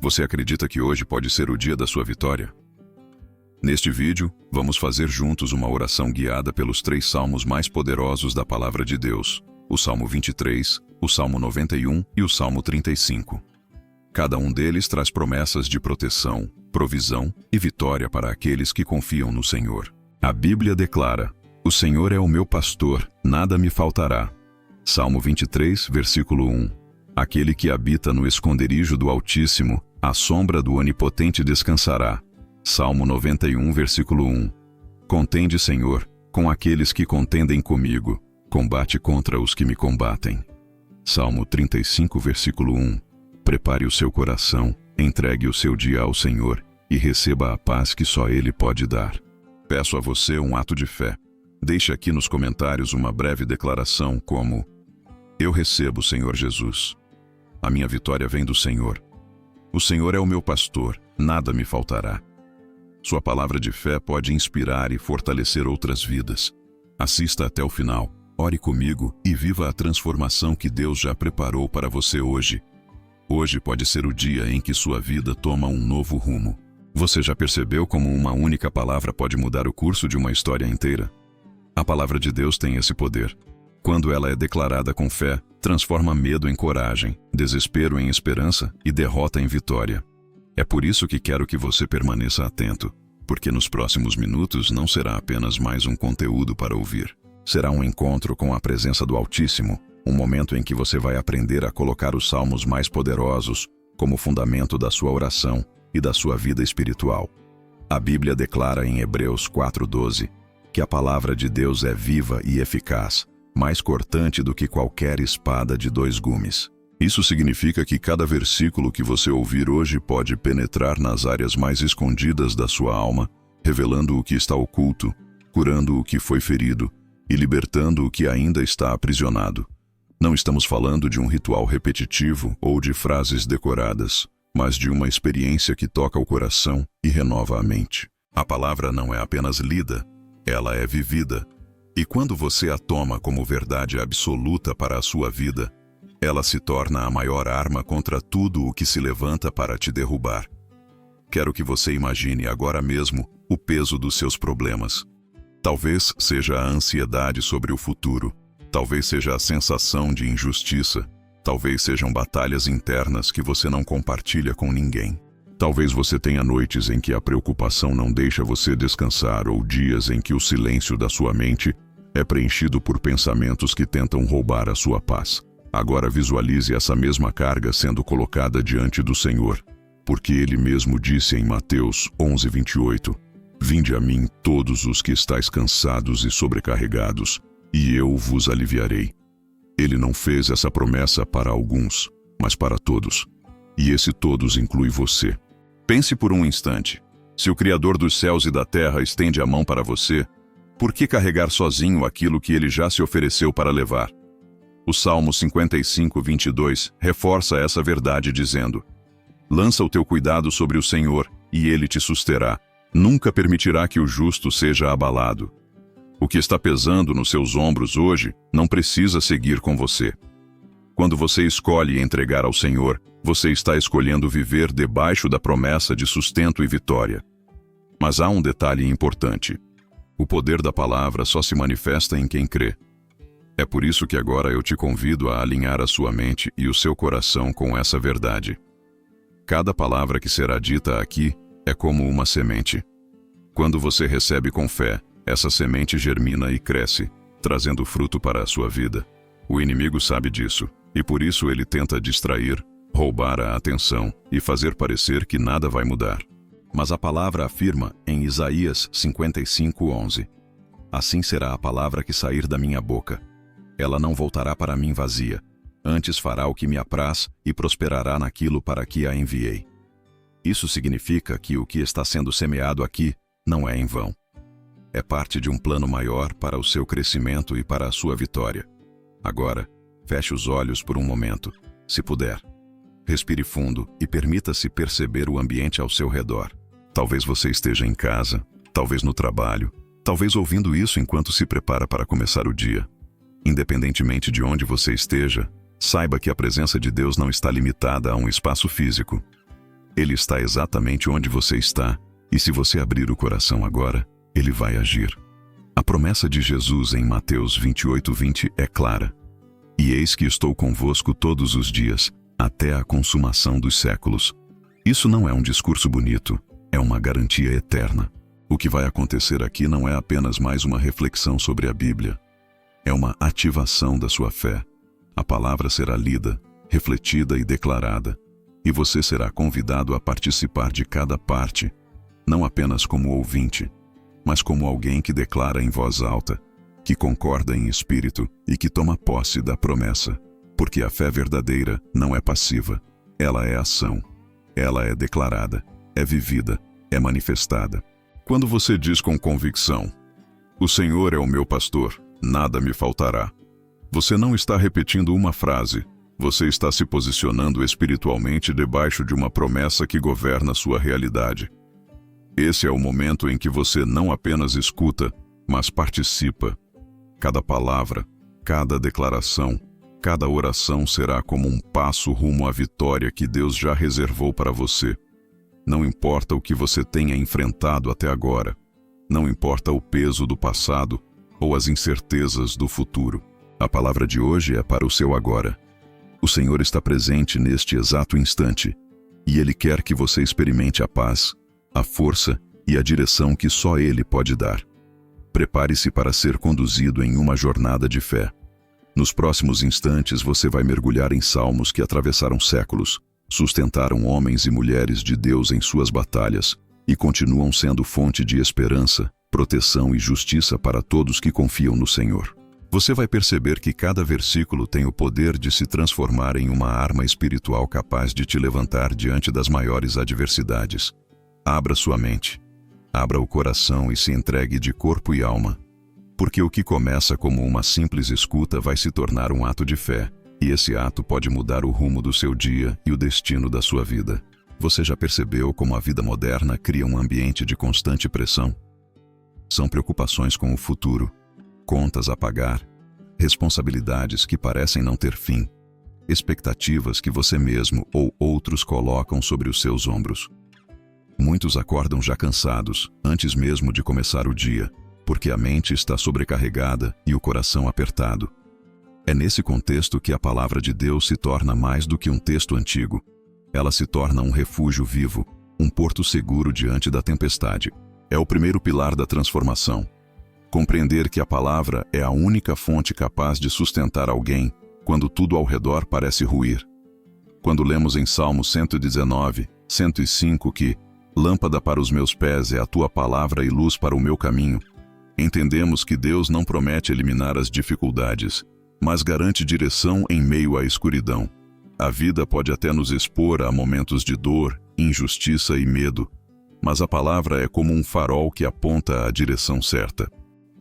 Você acredita que hoje pode ser o dia da sua vitória? Neste vídeo, vamos fazer juntos uma oração guiada pelos 3 salmos mais poderosos da Palavra de Deus, o Salmo 23, o Salmo 91 e o Salmo 35. Cada um deles traz promessas de proteção, provisão e vitória para aqueles que confiam no Senhor. A Bíblia declara: "O Senhor é o meu pastor, nada me faltará." Salmo 23, versículo 1. Aquele que habita no esconderijo do Altíssimo, à sombra do Onipotente descansará. Salmo 91, versículo 1. Contende, Senhor, com aqueles que contendem comigo, combate contra os que me combatem. Salmo 35, versículo 1. Prepare o seu coração, entregue o seu dia ao Senhor e receba a paz que só Ele pode dar. Peço a você um ato de fé. Deixe aqui nos comentários uma breve declaração como: "Eu recebo, Senhor Jesus. A minha vitória vem do Senhor. O Senhor é o meu pastor, nada me faltará." Sua palavra de fé pode inspirar e fortalecer outras vidas. Assista até o final, ore comigo e viva a transformação que Deus já preparou para você hoje. Hoje pode ser o dia em que sua vida toma um novo rumo. Você já percebeu como uma única palavra pode mudar o curso de uma história inteira? A palavra de Deus tem esse poder. Quando ela é declarada com fé, transforma medo em coragem, desespero em esperança e derrota em vitória. É por isso que quero que você permaneça atento, porque nos próximos minutos não será apenas mais um conteúdo para ouvir. Será um encontro com a presença do Altíssimo, um momento em que você vai aprender a colocar os salmos mais poderosos como fundamento da sua oração e da sua vida espiritual. A Bíblia declara em Hebreus 4:12 que a palavra de Deus é viva e eficaz, mais cortante do que qualquer espada de 2 gumes. Isso significa que cada versículo que você ouvir hoje pode penetrar nas áreas mais escondidas da sua alma, revelando o que está oculto, curando o que foi ferido e libertando o que ainda está aprisionado. Não estamos falando de um ritual repetitivo ou de frases decoradas, mas de uma experiência que toca o coração e renova a mente. A palavra não é apenas lida, ela é vivida. E quando você a toma como verdade absoluta para a sua vida, ela se torna a maior arma contra tudo o que se levanta para te derrubar. Quero que você imagine agora mesmo o peso dos seus problemas. Talvez seja a ansiedade sobre o futuro, talvez seja a sensação de injustiça, talvez sejam batalhas internas que você não compartilha com ninguém. Talvez você tenha noites em que a preocupação não deixa você descansar ou dias em que o silêncio da sua mente é preenchido por pensamentos que tentam roubar a sua paz. Agora visualize essa mesma carga sendo colocada diante do Senhor, porque Ele mesmo disse em Mateus 11:28, "Vinde a mim todos os que estáis cansados e sobrecarregados, e eu vos aliviarei." Ele não fez essa promessa para alguns, mas para todos. E esse todos inclui você. Pense por um instante. Se o Criador dos céus e da terra estende a mão para você, por que carregar sozinho aquilo que Ele já se ofereceu para levar? O Salmo 55:22 reforça essa verdade dizendo: "Lança o teu cuidado sobre o Senhor, e Ele te susterá. Nunca permitirá que o justo seja abalado." O que está pesando nos seus ombros hoje não precisa seguir com você. Quando você escolhe entregar ao Senhor, você está escolhendo viver debaixo da promessa de sustento e vitória. Mas há um detalhe importante. O poder da palavra só se manifesta em quem crê. É por isso que agora eu te convido a alinhar a sua mente e o seu coração com essa verdade. Cada palavra que será dita aqui é como uma semente. Quando você recebe com fé, essa semente germina e cresce, trazendo fruto para a sua vida. O inimigo sabe disso, e por isso ele tenta distrair, roubar a atenção e fazer parecer que nada vai mudar. Mas a palavra afirma em Isaías 55:11, "Assim será a palavra que sair da minha boca. Ela não voltará para mim vazia, antes fará o que me apraz e prosperará naquilo para que a enviei." Isso significa que o que está sendo semeado aqui não é em vão. É parte de um plano maior para o seu crescimento e para a sua vitória. Agora, feche os olhos por um momento, se puder. Respire fundo e permita-se perceber o ambiente ao seu redor. Talvez você esteja em casa, talvez no trabalho, talvez ouvindo isso enquanto se prepara para começar o dia. Independentemente de onde você esteja, saiba que a presença de Deus não está limitada a um espaço físico. Ele está exatamente onde você está, e se você abrir o coração agora, ele vai agir. A promessa de Jesus em Mateus 28:20 é clara. E eis que estou convosco todos os dias, até a consumação dos séculos. Isso não é um discurso bonito, é uma garantia eterna. O que vai acontecer aqui não é apenas mais uma reflexão sobre a Bíblia. É uma ativação da sua fé. A palavra será lida, refletida e declarada, e você será convidado a participar de cada parte, não apenas como ouvinte, mas como alguém que declara em voz alta, que concorda em espírito e que toma posse da promessa. Porque a fé verdadeira não é passiva, ela é ação, ela é declarada, é vivida, é manifestada. Quando você diz com convicção, "O Senhor é o meu pastor, nada me faltará", você não está repetindo uma frase, você está se posicionando espiritualmente debaixo de uma promessa que governa sua realidade. Esse é o momento em que você não apenas escuta, mas participa. Cada palavra, cada declaração, cada oração será como um passo rumo à vitória que Deus já reservou para você. Não importa o que você tenha enfrentado até agora, não importa o peso do passado ou as incertezas do futuro. A palavra de hoje é para o seu agora. O Senhor está presente neste exato instante, e Ele quer que você experimente a paz, a força e a direção que só Ele pode dar. Prepare-se para ser conduzido em uma jornada de fé. Nos próximos instantes você vai mergulhar em salmos que atravessaram séculos, sustentaram homens e mulheres de Deus em suas batalhas e continuam sendo fonte de esperança, proteção e justiça para todos que confiam no Senhor. Você vai perceber que cada versículo tem o poder de se transformar em uma arma espiritual capaz de te levantar diante das maiores adversidades. Abra sua mente, abra o coração e se entregue de corpo e alma. Porque o que começa como uma simples escuta vai se tornar um ato de fé, e esse ato pode mudar o rumo do seu dia e o destino da sua vida. Você já percebeu como a vida moderna cria um ambiente de constante pressão? São preocupações com o futuro, contas a pagar, responsabilidades que parecem não ter fim, expectativas que você mesmo ou outros colocam sobre os seus ombros. Muitos acordam já cansados, antes mesmo de começar o dia, porque a mente está sobrecarregada e o coração apertado. É nesse contexto que a palavra de Deus se torna mais do que um texto antigo. Ela se torna um refúgio vivo, um porto seguro diante da tempestade. É o primeiro pilar da transformação. Compreender que a palavra é a única fonte capaz de sustentar alguém quando tudo ao redor parece ruir. Quando lemos em Salmo 119, 105 que "Lâmpada para os meus pés é a tua palavra e luz para o meu caminho", entendemos que Deus não promete eliminar as dificuldades, mas garante direção em meio à escuridão. A vida pode até nos expor a momentos de dor, injustiça e medo, mas a palavra é como um farol que aponta a direção certa.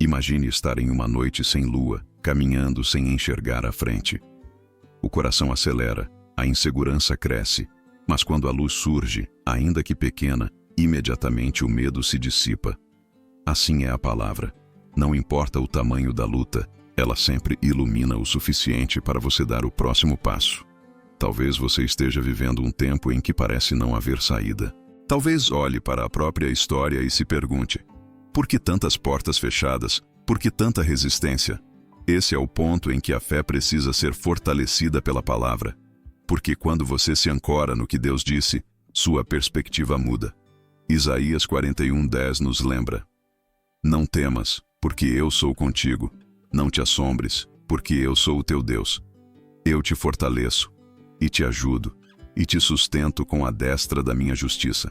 Imagine estar em uma noite sem lua, caminhando sem enxergar à frente. O coração acelera, a insegurança cresce, mas quando a luz surge, ainda que pequena, imediatamente o medo se dissipa. Assim é a palavra. Não importa o tamanho da luta, ela sempre ilumina o suficiente para você dar o próximo passo. Talvez você esteja vivendo um tempo em que parece não haver saída. Talvez olhe para a própria história e se pergunte: por que tantas portas fechadas? Por que tanta resistência? Esse é o ponto em que a fé precisa ser fortalecida pela palavra. Porque quando você se ancora no que Deus disse, sua perspectiva muda. Isaías 41:10 nos lembra: "Não temas, porque eu sou contigo. Não te assombres, porque eu sou o teu Deus. Eu te fortaleço, e te ajudo, e te sustento com a destra da minha justiça."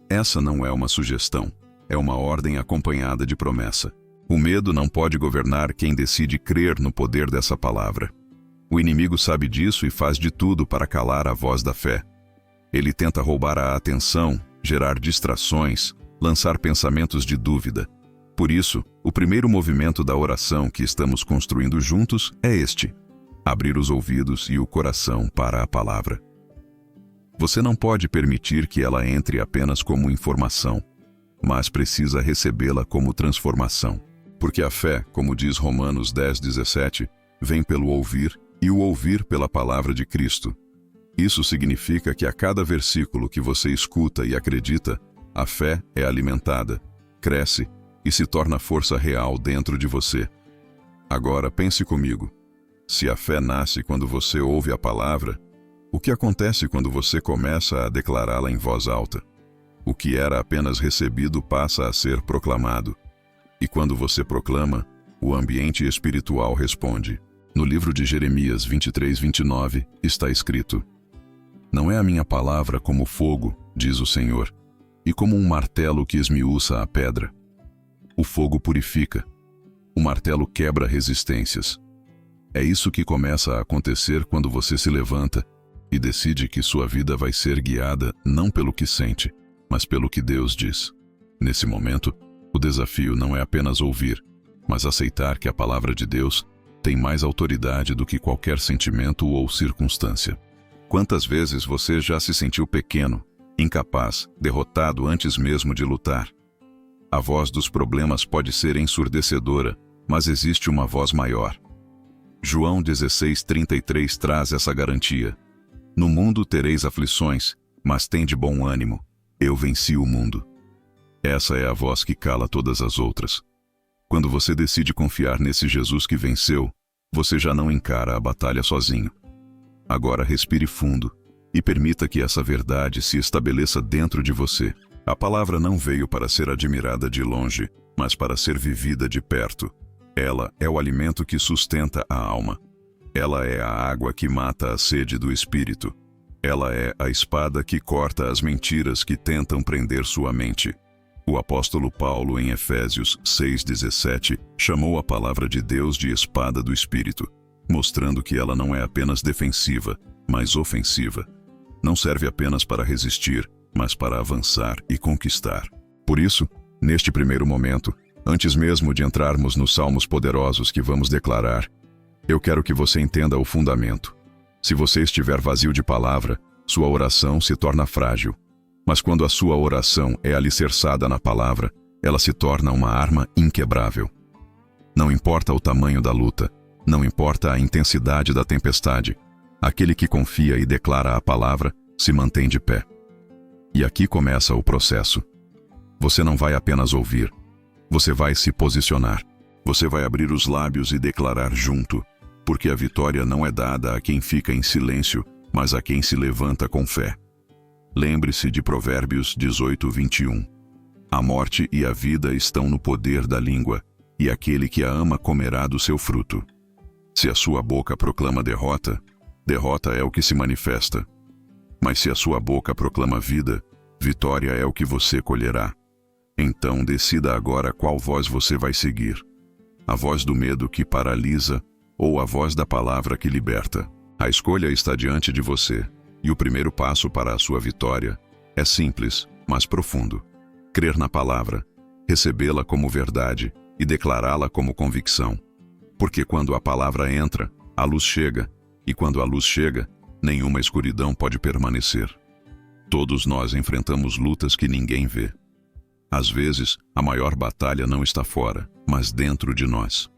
Essa não é uma sugestão, é uma ordem acompanhada de promessa. O medo não pode governar quem decide crer no poder dessa palavra. O inimigo sabe disso e faz de tudo para calar a voz da fé. Ele tenta roubar a atenção, gerar distrações, lançar pensamentos de dúvida. Por isso, o primeiro movimento da oração que estamos construindo juntos é este: abrir os ouvidos e o coração para a palavra. Você não pode permitir que ela entre apenas como informação, mas precisa recebê-la como transformação. Porque a fé, como diz Romanos 10:17, vem pelo ouvir, e o ouvir pela palavra de Cristo. Isso significa que a cada versículo que você escuta e acredita, a fé é alimentada, cresce e se torna força real dentro de você. Agora pense comigo. Se a fé nasce quando você ouve a palavra, o que acontece quando você começa a declará-la em voz alta? O que era apenas recebido passa a ser proclamado. E quando você proclama, o ambiente espiritual responde. No livro de Jeremias 23:29 está escrito: Não é a minha palavra como fogo, diz o Senhor, e como um martelo que esmiuça a pedra. O fogo purifica, o martelo quebra resistências. É isso que começa a acontecer quando você se levanta e decide que sua vida vai ser guiada não pelo que sente, mas pelo que Deus diz. Nesse momento, o desafio não é apenas ouvir, mas aceitar que a palavra de Deus tem mais autoridade do que qualquer sentimento ou circunstância. Quantas vezes você já se sentiu pequeno, incapaz, derrotado antes mesmo de lutar? A voz dos problemas pode ser ensurdecedora, mas existe uma voz maior. João 16:33 traz essa garantia. No mundo tereis aflições, mas tende bom ânimo. Eu venci o mundo. Essa é a voz que cala todas as outras. Quando você decide confiar nesse Jesus que venceu, você já não encara a batalha sozinho. Agora respire fundo e permita que essa verdade se estabeleça dentro de você. A palavra não veio para ser admirada de longe, mas para ser vivida de perto. Ela é o alimento que sustenta a alma. Ela é a água que mata a sede do espírito. Ela é a espada que corta as mentiras que tentam prender sua mente. O apóstolo Paulo, em Efésios 6:17, chamou a palavra de Deus de espada do espírito, mostrando que ela não é apenas defensiva, mas ofensiva. Não serve apenas para resistir, mas para avançar e conquistar. Por isso, neste primeiro momento, antes mesmo de entrarmos nos salmos poderosos que vamos declarar, eu quero que você entenda o fundamento. Se você estiver vazio de palavra, sua oração se torna frágil. Mas quando a sua oração é alicerçada na palavra, ela se torna uma arma inquebrável. Não importa o tamanho da luta, não importa a intensidade da tempestade, aquele que confia e declara a palavra se mantém de pé. E aqui começa o processo. Você não vai apenas ouvir, você vai se posicionar. Você vai abrir os lábios e declarar junto, porque a vitória não é dada a quem fica em silêncio, mas a quem se levanta com fé. Lembre-se de Provérbios 18:21. A morte e a vida estão no poder da língua, e aquele que a ama comerá do seu fruto. Se a sua boca proclama derrota, derrota é o que se manifesta. Mas se a sua boca proclama vida, vitória é o que você colherá. Então decida agora qual voz você vai seguir. A voz do medo que paralisa ou a voz da palavra que liberta. A escolha está diante de você, e o primeiro passo para a sua vitória é simples, mas profundo. Crer na palavra, recebê-la como verdade e declará-la como convicção. Porque quando a palavra entra, a luz chega, e quando a luz chega, nenhuma escuridão pode permanecer. Todos nós enfrentamos lutas que ninguém vê. Às vezes, a maior batalha não está fora, mas dentro de nós.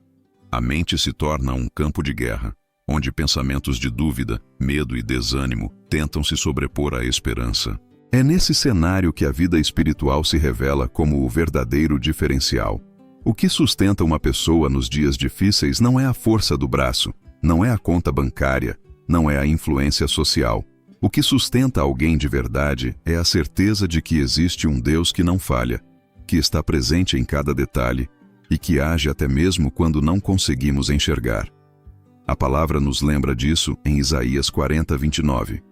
A mente se torna um campo de guerra, onde pensamentos de dúvida, medo e desânimo tentam se sobrepor à esperança. É nesse cenário que a vida espiritual se revela como o verdadeiro diferencial. O que sustenta uma pessoa nos dias difíceis não é a força do braço, não é a conta bancária, não é a influência social. O que sustenta alguém de verdade é a certeza de que existe um Deus que não falha, que está presente em cada detalhe e que age até mesmo quando não conseguimos enxergar. A palavra nos lembra disso em Isaías 40:29.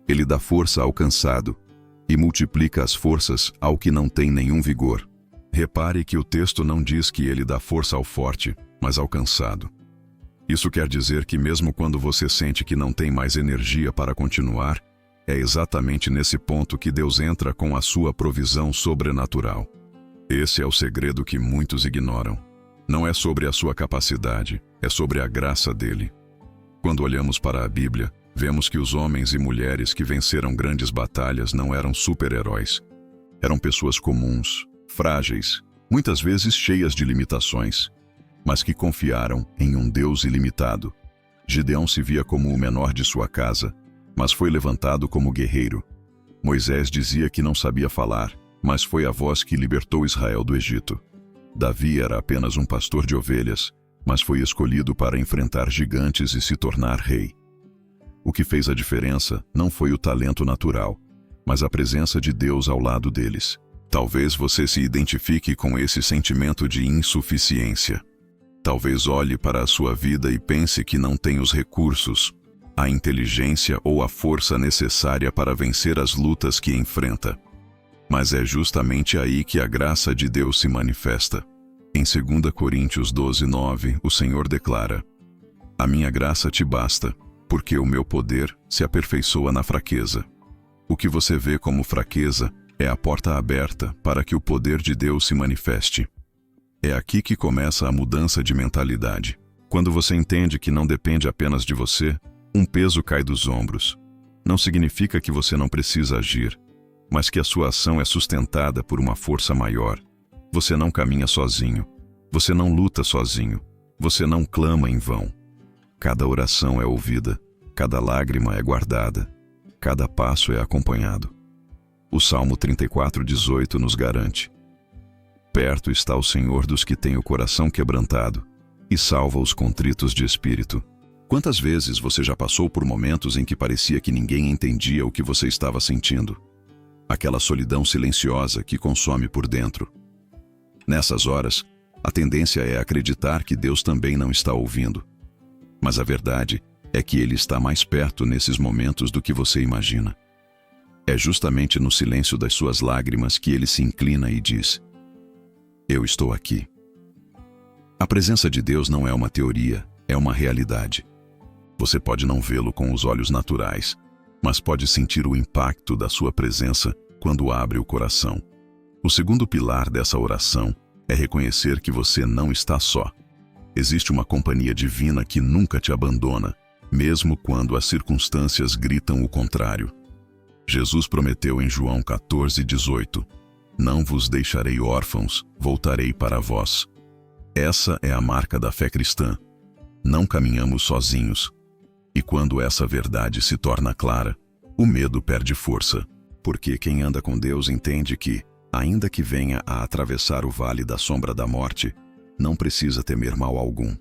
Ele dá força ao cansado e multiplica as forças ao que não tem nenhum vigor. Repare que o texto não diz que ele dá força ao forte, mas ao cansado. Isso quer dizer que mesmo quando você sente que não tem mais energia para continuar, é exatamente nesse ponto que Deus entra com a sua provisão sobrenatural. Esse é o segredo que muitos ignoram. Não é sobre a sua capacidade, é sobre a graça dele. Quando olhamos para a Bíblia, vemos que os homens e mulheres que venceram grandes batalhas não eram super-heróis. Eram pessoas comuns, frágeis, muitas vezes cheias de limitações, mas que confiaram em um Deus ilimitado. Gideão se via como o menor de sua casa, mas foi levantado como guerreiro. Moisés dizia que não sabia falar, mas foi a voz que libertou Israel do Egito. Davi era apenas um pastor de ovelhas, mas foi escolhido para enfrentar gigantes e se tornar rei. O que fez a diferença não foi o talento natural, mas a presença de Deus ao lado deles. Talvez você se identifique com esse sentimento de insuficiência. Talvez olhe para a sua vida e pense que não tem os recursos, a inteligência ou a força necessária para vencer as lutas que enfrenta. Mas é justamente aí que a graça de Deus se manifesta. Em 2 Coríntios 12:9, o Senhor declara: "A minha graça te basta, porque o meu poder se aperfeiçoa na fraqueza." O que você vê como fraqueza é a porta aberta para que o poder de Deus se manifeste. É aqui que começa a mudança de mentalidade. Quando você entende que não depende apenas de você, um peso cai dos ombros. Não significa que você não precisa agir, mas que a sua ação é sustentada por uma força maior. Você não caminha sozinho. Você não luta sozinho. Você não clama em vão. Cada oração é ouvida. Cada lágrima é guardada. Cada passo é acompanhado. O Salmo 34:18 nos garante: "Perto está o Senhor dos que têm o coração quebrantado, e salva os contritos de espírito." Quantas vezes você já passou por momentos em que parecia que ninguém entendia o que você estava sentindo? Aquela solidão silenciosa que consome por dentro. Nessas horas, a tendência é acreditar que Deus também não está ouvindo. Mas a verdade é que Ele está mais perto nesses momentos do que você imagina. É justamente no silêncio das suas lágrimas que Ele se inclina e diz: "Eu estou aqui." A presença de Deus não é uma teoria, é uma realidade. Você pode não vê-lo com os olhos naturais, mas pode sentir o impacto da sua presença quando abre o coração. O segundo pilar dessa oração é reconhecer que você não está só. Existe uma companhia divina que nunca te abandona, mesmo quando as circunstâncias gritam o contrário. Jesus prometeu em João 14:18: "Não vos deixarei órfãos, voltarei para vós." Essa é a marca da fé cristã. Não caminhamos sozinhos. E quando essa verdade se torna clara, o medo perde força. Porque quem anda com Deus entende que, ainda que venha a atravessar o vale da sombra da morte, não precisa temer mal algum.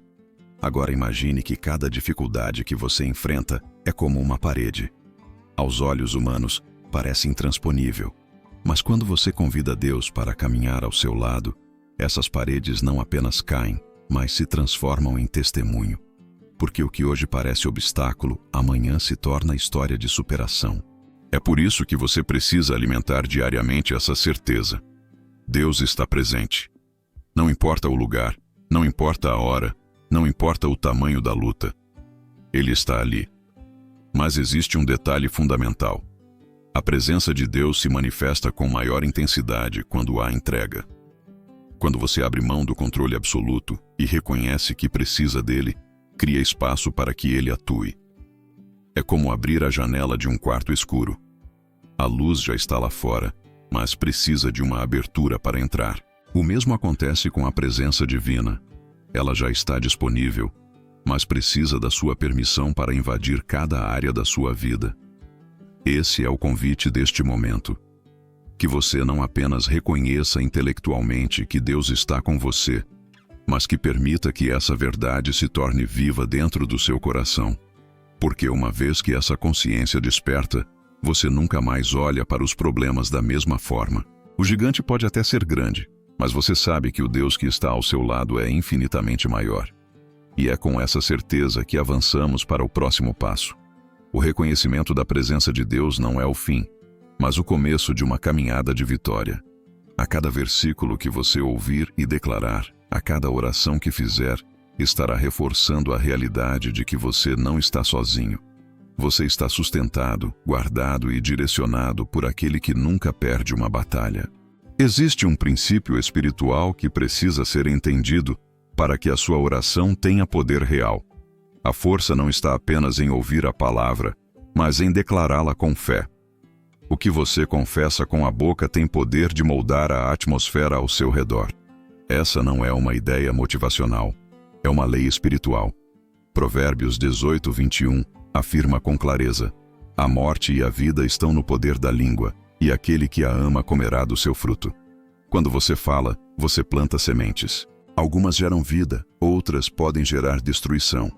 Agora imagine que cada dificuldade que você enfrenta é como uma parede. Aos olhos humanos, parece intransponível. Mas quando você convida Deus para caminhar ao seu lado, essas paredes não apenas caem, mas se transformam em testemunho. Porque o que hoje parece obstáculo, amanhã se torna história de superação. É por isso que você precisa alimentar diariamente essa certeza. Deus está presente. Não importa o lugar, não importa a hora, não importa o tamanho da luta. Ele está ali. Mas existe um detalhe fundamental. A presença de Deus se manifesta com maior intensidade quando há entrega. Quando você abre mão do controle absoluto e reconhece que precisa dele, cria espaço para que ele atue. É como abrir a janela de um quarto escuro. A luz já está lá fora, mas precisa de uma abertura para entrar. O mesmo acontece com a presença divina. Ela já está disponível, mas precisa da sua permissão para invadir cada área da sua vida. Esse é o convite deste momento. Que você não apenas reconheça intelectualmente que Deus está com você, mas que permita que essa verdade se torne viva dentro do seu coração. Porque uma vez que essa consciência desperta, você nunca mais olha para os problemas da mesma forma. O gigante pode até ser grande, mas você sabe que o Deus que está ao seu lado é infinitamente maior. E é com essa certeza que avançamos para o próximo passo. O reconhecimento da presença de Deus não é o fim, mas o começo de uma caminhada de vitória. A cada versículo que você ouvir e declarar, a cada oração que fizer, estará reforçando a realidade de que você não está sozinho. Você está sustentado, guardado e direcionado por aquele que nunca perde uma batalha. Existe um princípio espiritual que precisa ser entendido para que a sua oração tenha poder real. A força não está apenas em ouvir a palavra, mas em declará-la com fé. O que você confessa com a boca tem poder de moldar a atmosfera ao seu redor. Essa não é uma ideia motivacional, é uma lei espiritual. Provérbios 18:21 afirma com clareza: A morte e a vida estão no poder da língua, e aquele que a ama comerá do seu fruto. Quando você fala, você planta sementes. Algumas geram vida, outras podem gerar destruição.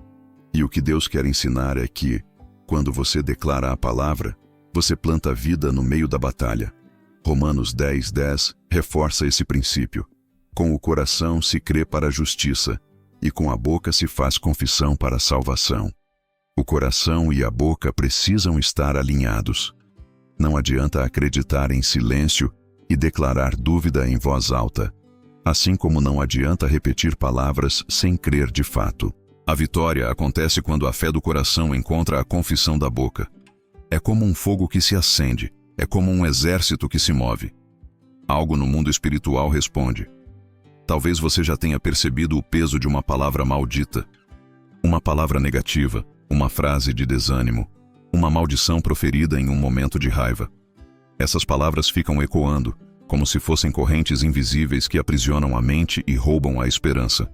E o que Deus quer ensinar é que, quando você declara a palavra, você planta vida no meio da batalha. Romanos 10:10 reforça esse princípio. Com o coração se crê para a justiça, e com a boca se faz confissão para a salvação. O coração e a boca precisam estar alinhados. Não adianta acreditar em silêncio e declarar dúvida em voz alta, assim como não adianta repetir palavras sem crer de fato. A vitória acontece quando a fé do coração encontra a confissão da boca. É como um fogo que se acende, é como um exército que se move. Algo no mundo espiritual responde. Talvez você já tenha percebido o peso de uma palavra maldita, uma palavra negativa, uma frase de desânimo, uma maldição proferida em um momento de raiva. Essas palavras ficam ecoando, como se fossem correntes invisíveis que aprisionam a mente e roubam a esperança.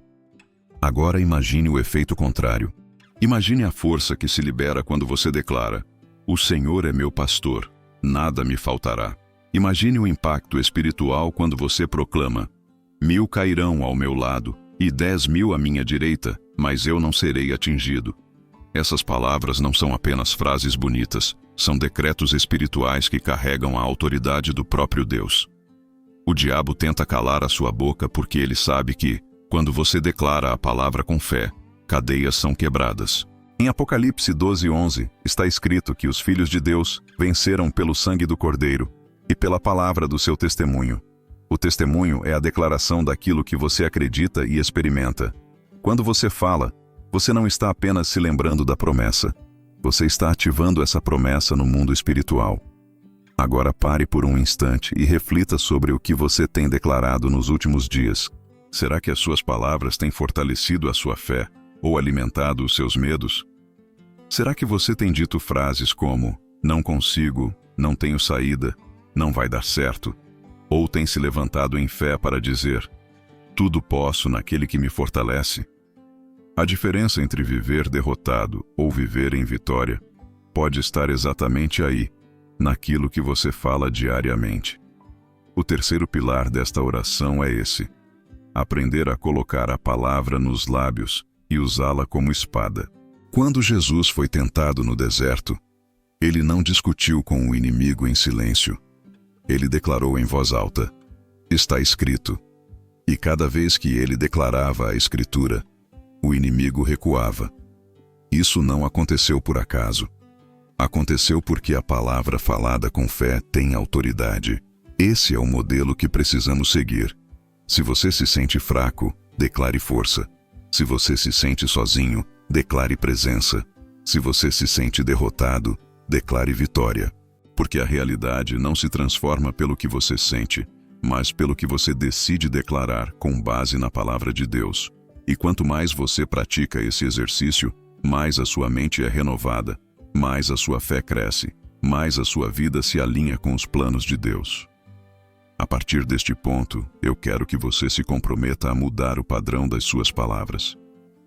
Agora imagine o efeito contrário. Imagine a força que se libera quando você declara: "O Senhor é meu pastor, nada me faltará." Imagine o impacto espiritual quando você proclama: "1000 cairão ao meu lado e 10.000 à minha direita, mas eu não serei atingido." Essas palavras não são apenas frases bonitas, são decretos espirituais que carregam a autoridade do próprio Deus. O diabo tenta calar a sua boca porque ele sabe que, quando você declara a palavra com fé, cadeias são quebradas. Em Apocalipse 12:11, está escrito que os filhos de Deus venceram pelo sangue do Cordeiro e pela palavra do seu testemunho. O testemunho é a declaração daquilo que você acredita e experimenta. Quando você fala, você não está apenas se lembrando da promessa. Você está ativando essa promessa no mundo espiritual. Agora pare por um instante e reflita sobre o que você tem declarado nos últimos dias. Será que as suas palavras têm fortalecido a sua fé ou alimentado os seus medos? Será que você tem dito frases como: "Não consigo, não tenho saída, não vai dar certo"? Ou tem se levantado em fé para dizer: "Tudo posso naquele que me fortalece"? A diferença entre viver derrotado ou viver em vitória pode estar exatamente aí, naquilo que você fala diariamente. O terceiro pilar desta oração é esse: aprender a colocar a palavra nos lábios e usá-la como espada. Quando Jesus foi tentado no deserto, ele não discutiu com o inimigo em silêncio. Ele declarou em voz alta: "Está escrito." E cada vez que ele declarava a Escritura, o inimigo recuava. Isso não aconteceu por acaso. Aconteceu porque a palavra falada com fé tem autoridade. Esse é o modelo que precisamos seguir. Se você se sente fraco, declare força. Se você se sente sozinho, declare presença. Se você se sente derrotado, declare vitória. Porque a realidade não se transforma pelo que você sente, mas pelo que você decide declarar com base na palavra de Deus. E quanto mais você pratica esse exercício, mais a sua mente é renovada, mais a sua fé cresce, mais a sua vida se alinha com os planos de Deus. A partir deste ponto, eu quero que você se comprometa a mudar o padrão das suas palavras.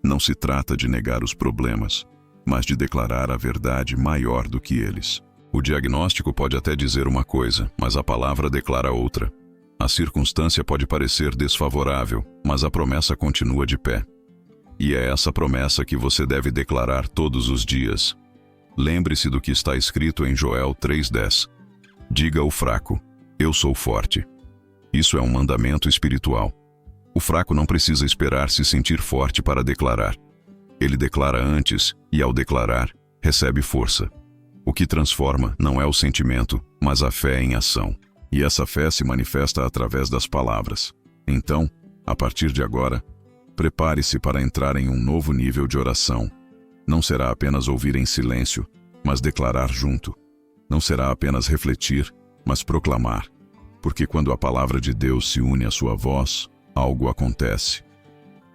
Não se trata de negar os problemas, mas de declarar a verdade maior do que eles. O diagnóstico pode até dizer uma coisa, mas a palavra declara outra. A circunstância pode parecer desfavorável, mas a promessa continua de pé. E é essa promessa que você deve declarar todos os dias. Lembre-se do que está escrito em Joel 3:10. Diga ao fraco: "Eu sou forte." Isso é um mandamento espiritual. O fraco não precisa esperar se sentir forte para declarar. Ele declara antes e, ao declarar, recebe força. O que transforma não é o sentimento, mas a fé em ação. E essa fé se manifesta através das palavras. Então, a partir de agora, prepare-se para entrar em um novo nível de oração. Não será apenas ouvir em silêncio, mas declarar junto. Não será apenas refletir, mas proclamar. Porque quando a palavra de Deus se une à sua voz, algo acontece.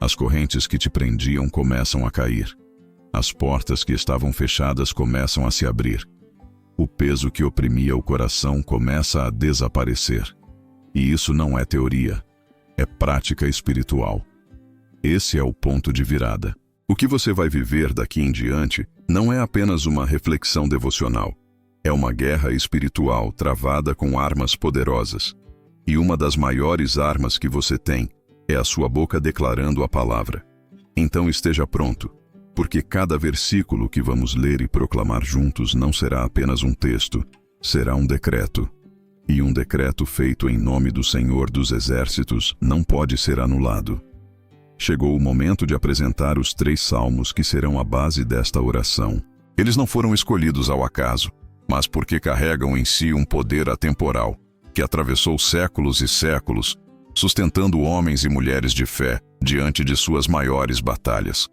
As correntes que te prendiam começam a cair. As portas que estavam fechadas começam a se abrir. O peso que oprimia o coração começa a desaparecer. E isso não é teoria, é prática espiritual. Esse é o ponto de virada. O que você vai viver daqui em diante não é apenas uma reflexão devocional. É uma guerra espiritual travada com armas poderosas. E uma das maiores armas que você tem é a sua boca declarando a palavra. Então esteja pronto, porque cada versículo que vamos ler e proclamar juntos não será apenas um texto, será um decreto. E um decreto feito em nome do Senhor dos Exércitos não pode ser anulado. Chegou o momento de apresentar os 3 salmos que serão a base desta oração. Eles não foram escolhidos ao acaso, mas porque carregam em si um poder atemporal, que atravessou séculos e séculos, sustentando homens e mulheres de fé diante de suas maiores batalhas.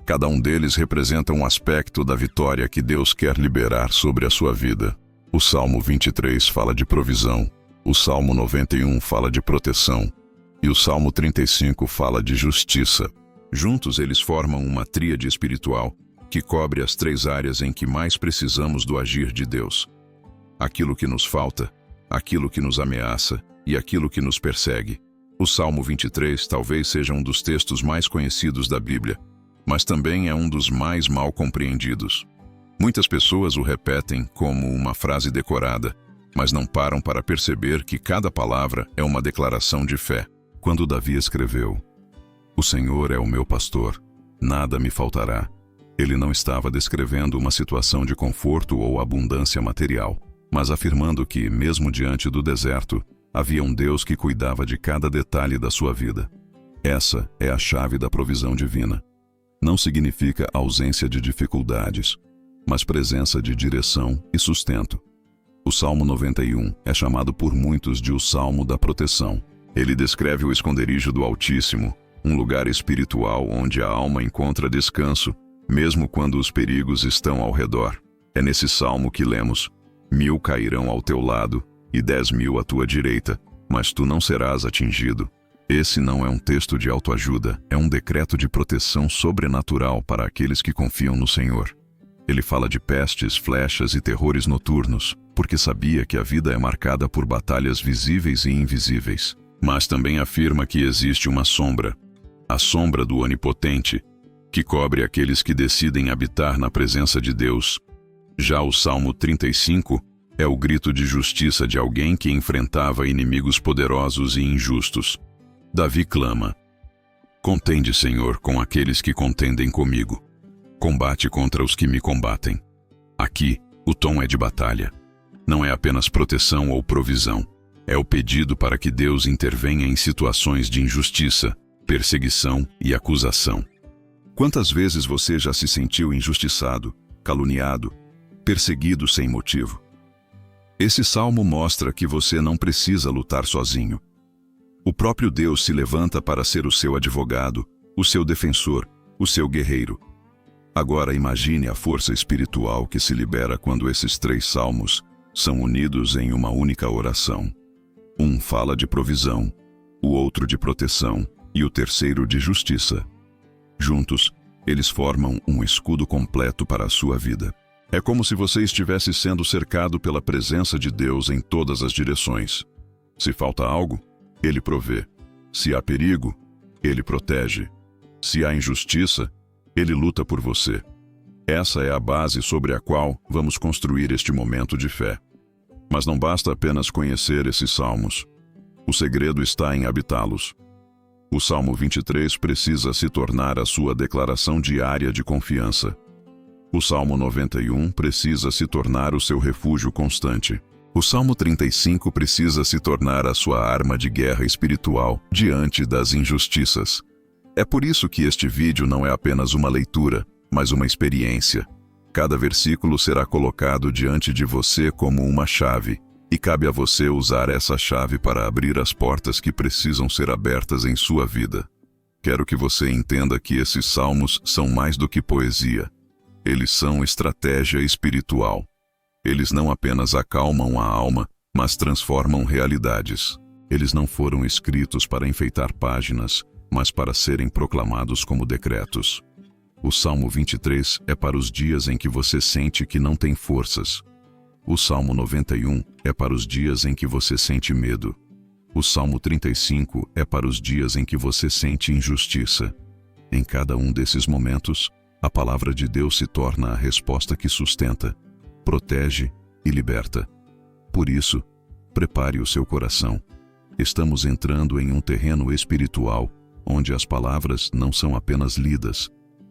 Cada um deles representa um aspecto da vitória que Deus quer liberar sobre a sua vida. O Salmo 23 fala de provisão, o Salmo 91 fala de proteção e o Salmo 35 fala de justiça. Juntos eles formam uma tríade espiritual que cobre as 3 áreas em que mais precisamos do agir de Deus: aquilo que nos falta, aquilo que nos ameaça e aquilo que nos persegue. O Salmo 23 talvez seja um dos textos mais conhecidos da Bíblia, mas também é um dos mais mal compreendidos. Muitas pessoas o repetem como uma frase decorada, mas não param para perceber que cada palavra é uma declaração de fé. Quando Davi escreveu: "O Senhor é o meu pastor, nada me faltará", ele não estava descrevendo uma situação de conforto ou abundância material, mas afirmando que, mesmo diante do deserto, havia um Deus que cuidava de cada detalhe da sua vida. Essa é a chave da provisão divina. Não significa ausência de dificuldades, mas presença de direção e sustento. O Salmo 91 é chamado por muitos de o Salmo da proteção. Ele descreve o esconderijo do Altíssimo, um lugar espiritual onde a alma encontra descanso, mesmo quando os perigos estão ao redor. É nesse salmo que lemos: 1000 cairão ao teu lado e 10.000 à tua direita, mas tu não serás atingido. Esse não é um texto de autoajuda, é um decreto de proteção sobrenatural para aqueles que confiam no Senhor. Ele fala de pestes, flechas e terrores noturnos, porque sabia que a vida é marcada por batalhas visíveis e invisíveis. Mas também afirma que existe uma sombra, a sombra do Onipotente, que cobre aqueles que decidem habitar na presença de Deus. Já o Salmo 35 é o grito de justiça de alguém que enfrentava inimigos poderosos e injustos. Davi clama: "Contende, Senhor, com aqueles que contendem comigo. Combate contra os que me combatem." Aqui, o tom é de batalha. Não é apenas proteção ou provisão. É o pedido para que Deus intervenha em situações de injustiça, perseguição e acusação. Quantas vezes você já se sentiu injustiçado, caluniado, perseguido sem motivo? Esse salmo mostra que você não precisa lutar sozinho. O próprio Deus se levanta para ser o seu advogado, o seu defensor, o seu guerreiro. Agora imagine a força espiritual que se libera quando esses 3 salmos são unidos em uma única oração. Um fala de provisão, o outro de proteção e o terceiro de justiça. Juntos, eles formam um escudo completo para a sua vida. É como se você estivesse sendo cercado pela presença de Deus em todas as direções. Se falta algo, Ele provê. Se há perigo, Ele protege. Se há injustiça, Ele luta por você. Essa é a base sobre a qual vamos construir este momento de fé. Mas não basta apenas conhecer esses salmos. O segredo está em habitá-los. O Salmo 23 precisa se tornar a sua declaração diária de confiança. O Salmo 91 precisa se tornar o seu refúgio constante. O Salmo 35 precisa se tornar a sua arma de guerra espiritual diante das injustiças. É por isso que este vídeo não é apenas uma leitura, mas uma experiência. Cada versículo será colocado diante de você como uma chave, e cabe a você usar essa chave para abrir as portas que precisam ser abertas em sua vida. Quero que você entenda que esses salmos são mais do que poesia. Eles são estratégia espiritual. Eles não apenas acalmam a alma, mas transformam realidades. Eles não foram escritos para enfeitar páginas, mas para serem proclamados como decretos. O Salmo 23 é para os dias em que você sente que não tem forças. O Salmo 91 é para os dias em que você sente medo. O Salmo 35 é para os dias em que você sente injustiça. Em cada um desses momentos, a palavra de Deus se torna a resposta que sustenta, protege e liberta. Por isso, prepare o seu coração. Estamos entrando em um terreno espiritual, onde as palavras não são apenas lidas,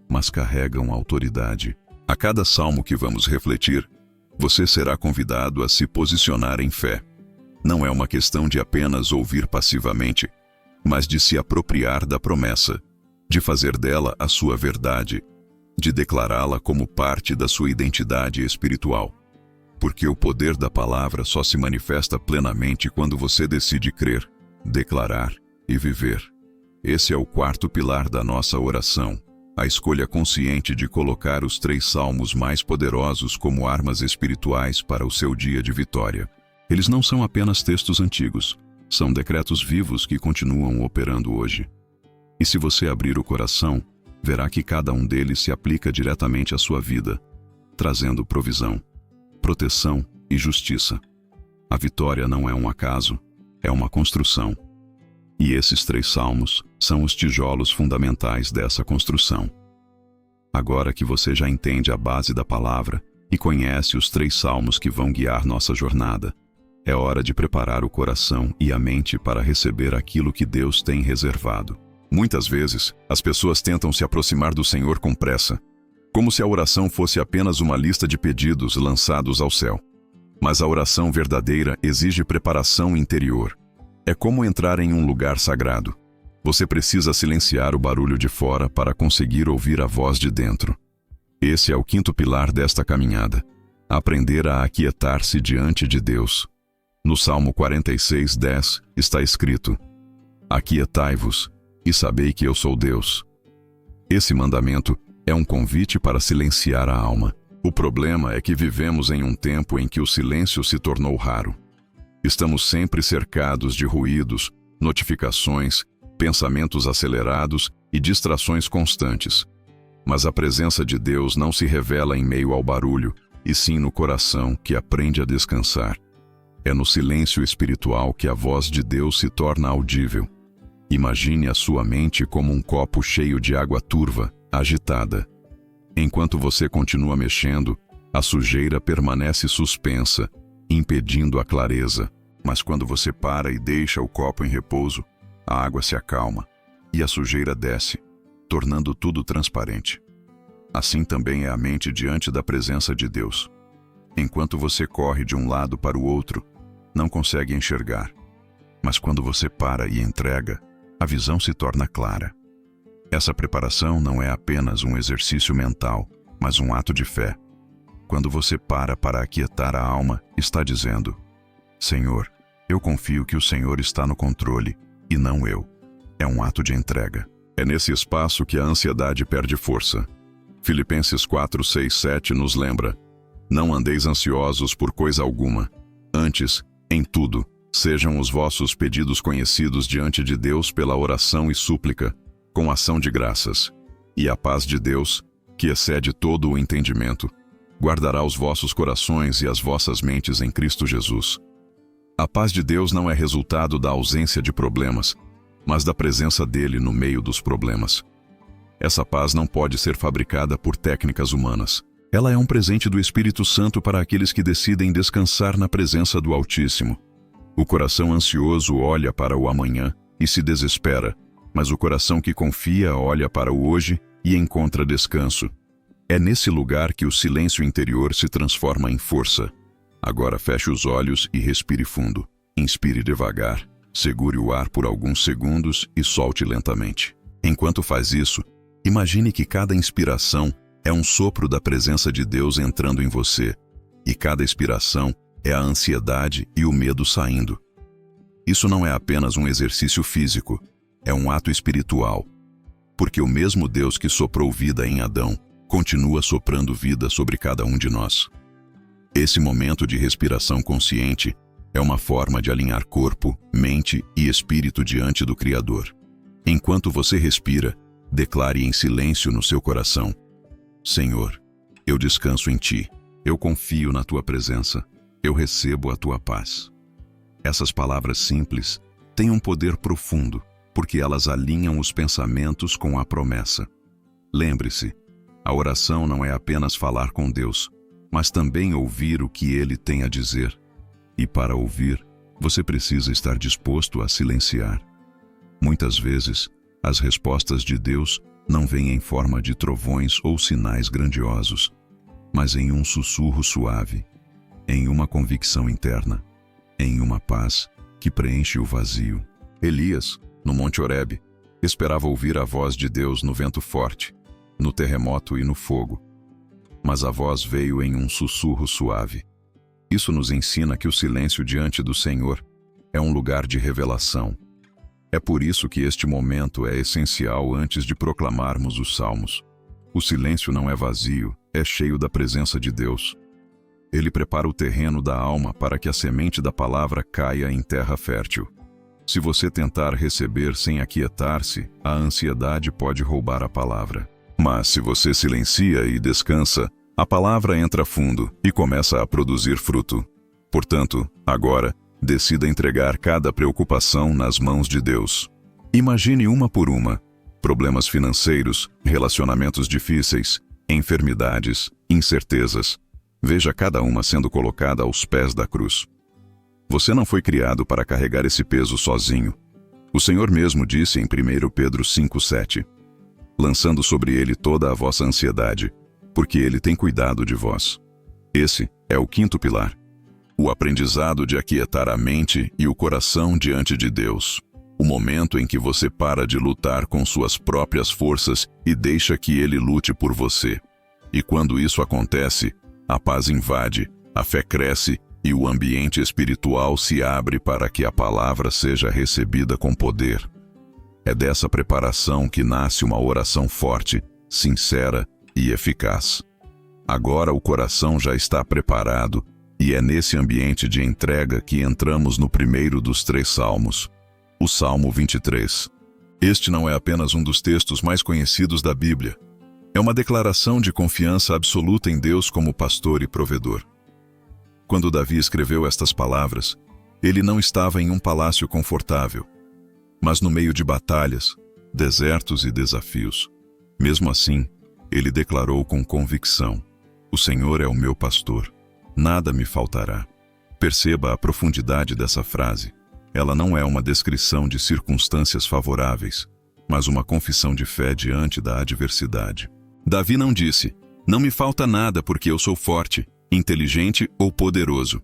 mas carregam autoridade. A cada salmo que vamos refletir, você será convidado a se posicionar em fé. Não é uma questão de apenas ouvir passivamente, mas de se apropriar da promessa, de fazer dela a sua verdade, de declará-la como parte da sua identidade espiritual. Porque o poder da palavra só se manifesta plenamente quando você decide crer, declarar e viver. Esse é o quarto pilar da nossa oração, a escolha consciente de colocar os 3 salmos mais poderosos como armas espirituais para o seu dia de vitória. Eles não são apenas textos antigos, são decretos vivos que continuam operando hoje. E se você abrir o coração, verá que cada um deles se aplica diretamente à sua vida, trazendo provisão, proteção e justiça. A vitória não é um acaso, é uma construção. E esses 3 salmos são os tijolos fundamentais dessa construção. Agora que você já entende a base da palavra e conhece os 3 salmos que vão guiar nossa jornada, é hora de preparar o coração e a mente para receber aquilo que Deus tem reservado. Muitas vezes, as pessoas tentam se aproximar do Senhor com pressa, como se a oração fosse apenas uma lista de pedidos lançados ao céu. Mas a oração verdadeira exige preparação interior. É como entrar em um lugar sagrado. Você precisa silenciar o barulho de fora para conseguir ouvir a voz de dentro. Esse é o 5º pilar desta caminhada. Aprender a aquietar-se diante de Deus. No Salmo 46:10 está escrito: Aquietai-vos e sabei que eu sou Deus. Esse mandamento é um convite para silenciar a alma. O problema é que vivemos em um tempo em que o silêncio se tornou raro. Estamos sempre cercados de ruídos, notificações, pensamentos acelerados e distrações constantes. Mas a presença de Deus não se revela em meio ao barulho, e sim no coração que aprende a descansar. É no silêncio espiritual que a voz de Deus se torna audível. Imagine a sua mente como um copo cheio de água turva, agitada. Enquanto você continua mexendo, a sujeira permanece suspensa, impedindo a clareza. Mas quando você para e deixa o copo em repouso, a água se acalma e a sujeira desce, tornando tudo transparente. Assim também é a mente diante da presença de Deus. Enquanto você corre de um lado para o outro, não consegue enxergar. Mas quando você para e entrega, a visão se torna clara. Essa preparação não é apenas um exercício mental, mas um ato de fé. Quando você para aquietar a alma, está dizendo: Senhor, eu confio que o Senhor está no controle, e não eu. É um ato de entrega. É nesse espaço que a ansiedade perde força. Filipenses 4:6-7 nos lembra: Não andeis ansiosos por coisa alguma. Antes, em tudo, sejam os vossos pedidos conhecidos diante de Deus pela oração e súplica, com ação de graças. E a paz de Deus, que excede todo o entendimento, guardará os vossos corações e as vossas mentes em Cristo Jesus. A paz de Deus não é resultado da ausência de problemas, mas da presença dele no meio dos problemas. Essa paz não pode ser fabricada por técnicas humanas. Ela é um presente do Espírito Santo para aqueles que decidem descansar na presença do Altíssimo. O coração ansioso olha para o amanhã e se desespera, mas o coração que confia olha para o hoje e encontra descanso. É nesse lugar que o silêncio interior se transforma em força. Agora feche os olhos e respire fundo. Inspire devagar, segure o ar por alguns segundos e solte lentamente. Enquanto faz isso, imagine que cada inspiração é um sopro da presença de Deus entrando em você, e cada expiração é a ansiedade e o medo saindo. Isso não é apenas um exercício físico, é um ato espiritual, porque o mesmo Deus que soprou vida em Adão continua soprando vida sobre cada um de nós. Esse momento de respiração consciente é uma forma de alinhar corpo, mente e espírito diante do Criador. Enquanto você respira, declare em silêncio no seu coração: Senhor, eu descanso em Ti, eu confio na Tua presença, eu recebo a Tua paz. Essas palavras simples têm um poder profundo, porque elas alinham os pensamentos com a promessa. Lembre-se, a oração não é apenas falar com Deus, mas também ouvir o que ele tem a dizer. E para ouvir, você precisa estar disposto a silenciar. Muitas vezes, as respostas de Deus não vêm em forma de trovões ou sinais grandiosos, mas em um sussurro suave, em uma convicção interna, em uma paz que preenche o vazio. Elias, no Monte Horebe, esperava ouvir a voz de Deus no vento forte, no terremoto e no fogo. Mas a voz veio em um sussurro suave. Isso nos ensina que o silêncio diante do Senhor é um lugar de revelação. É por isso que este momento é essencial antes de proclamarmos os salmos. O silêncio não é vazio, é cheio da presença de Deus. Ele prepara o terreno da alma para que a semente da palavra caia em terra fértil. Se você tentar receber sem aquietar-se, a ansiedade pode roubar a palavra. Mas se você silencia e descansa, a palavra entra fundo e começa a produzir fruto. Portanto, agora, decida entregar cada preocupação nas mãos de Deus. Imagine uma por uma: problemas financeiros, relacionamentos difíceis, enfermidades, incertezas. Veja cada uma sendo colocada aos pés da cruz. Você não foi criado para carregar esse peso sozinho. O Senhor mesmo disse em 1 Pedro 5:7, lançando sobre ele toda a vossa ansiedade, porque ele tem cuidado de vós. Esse é o quinto pilar: o aprendizado de aquietar a mente e o coração diante de Deus. O momento em que você para de lutar com suas próprias forças e deixa que Ele lute por você. E quando isso acontece, a paz invade, a fé cresce e o ambiente espiritual se abre para que a palavra seja recebida com poder. É dessa preparação que nasce uma oração forte, sincera e eficaz. Agora o coração já está preparado e é nesse ambiente de entrega que entramos no primeiro dos 3 salmos, o Salmo 23. Este não é apenas um dos textos mais conhecidos da Bíblia. É uma declaração de confiança absoluta em Deus como pastor e provedor. Quando Davi escreveu estas palavras, ele não estava em um palácio confortável, mas no meio de batalhas, desertos e desafios. Mesmo assim, ele declarou com convicção: o Senhor é o meu pastor, nada me faltará. Perceba a profundidade dessa frase. Ela não é uma descrição de circunstâncias favoráveis, mas uma confissão de fé diante da adversidade. Davi não disse: não me falta nada porque eu sou forte, inteligente ou poderoso.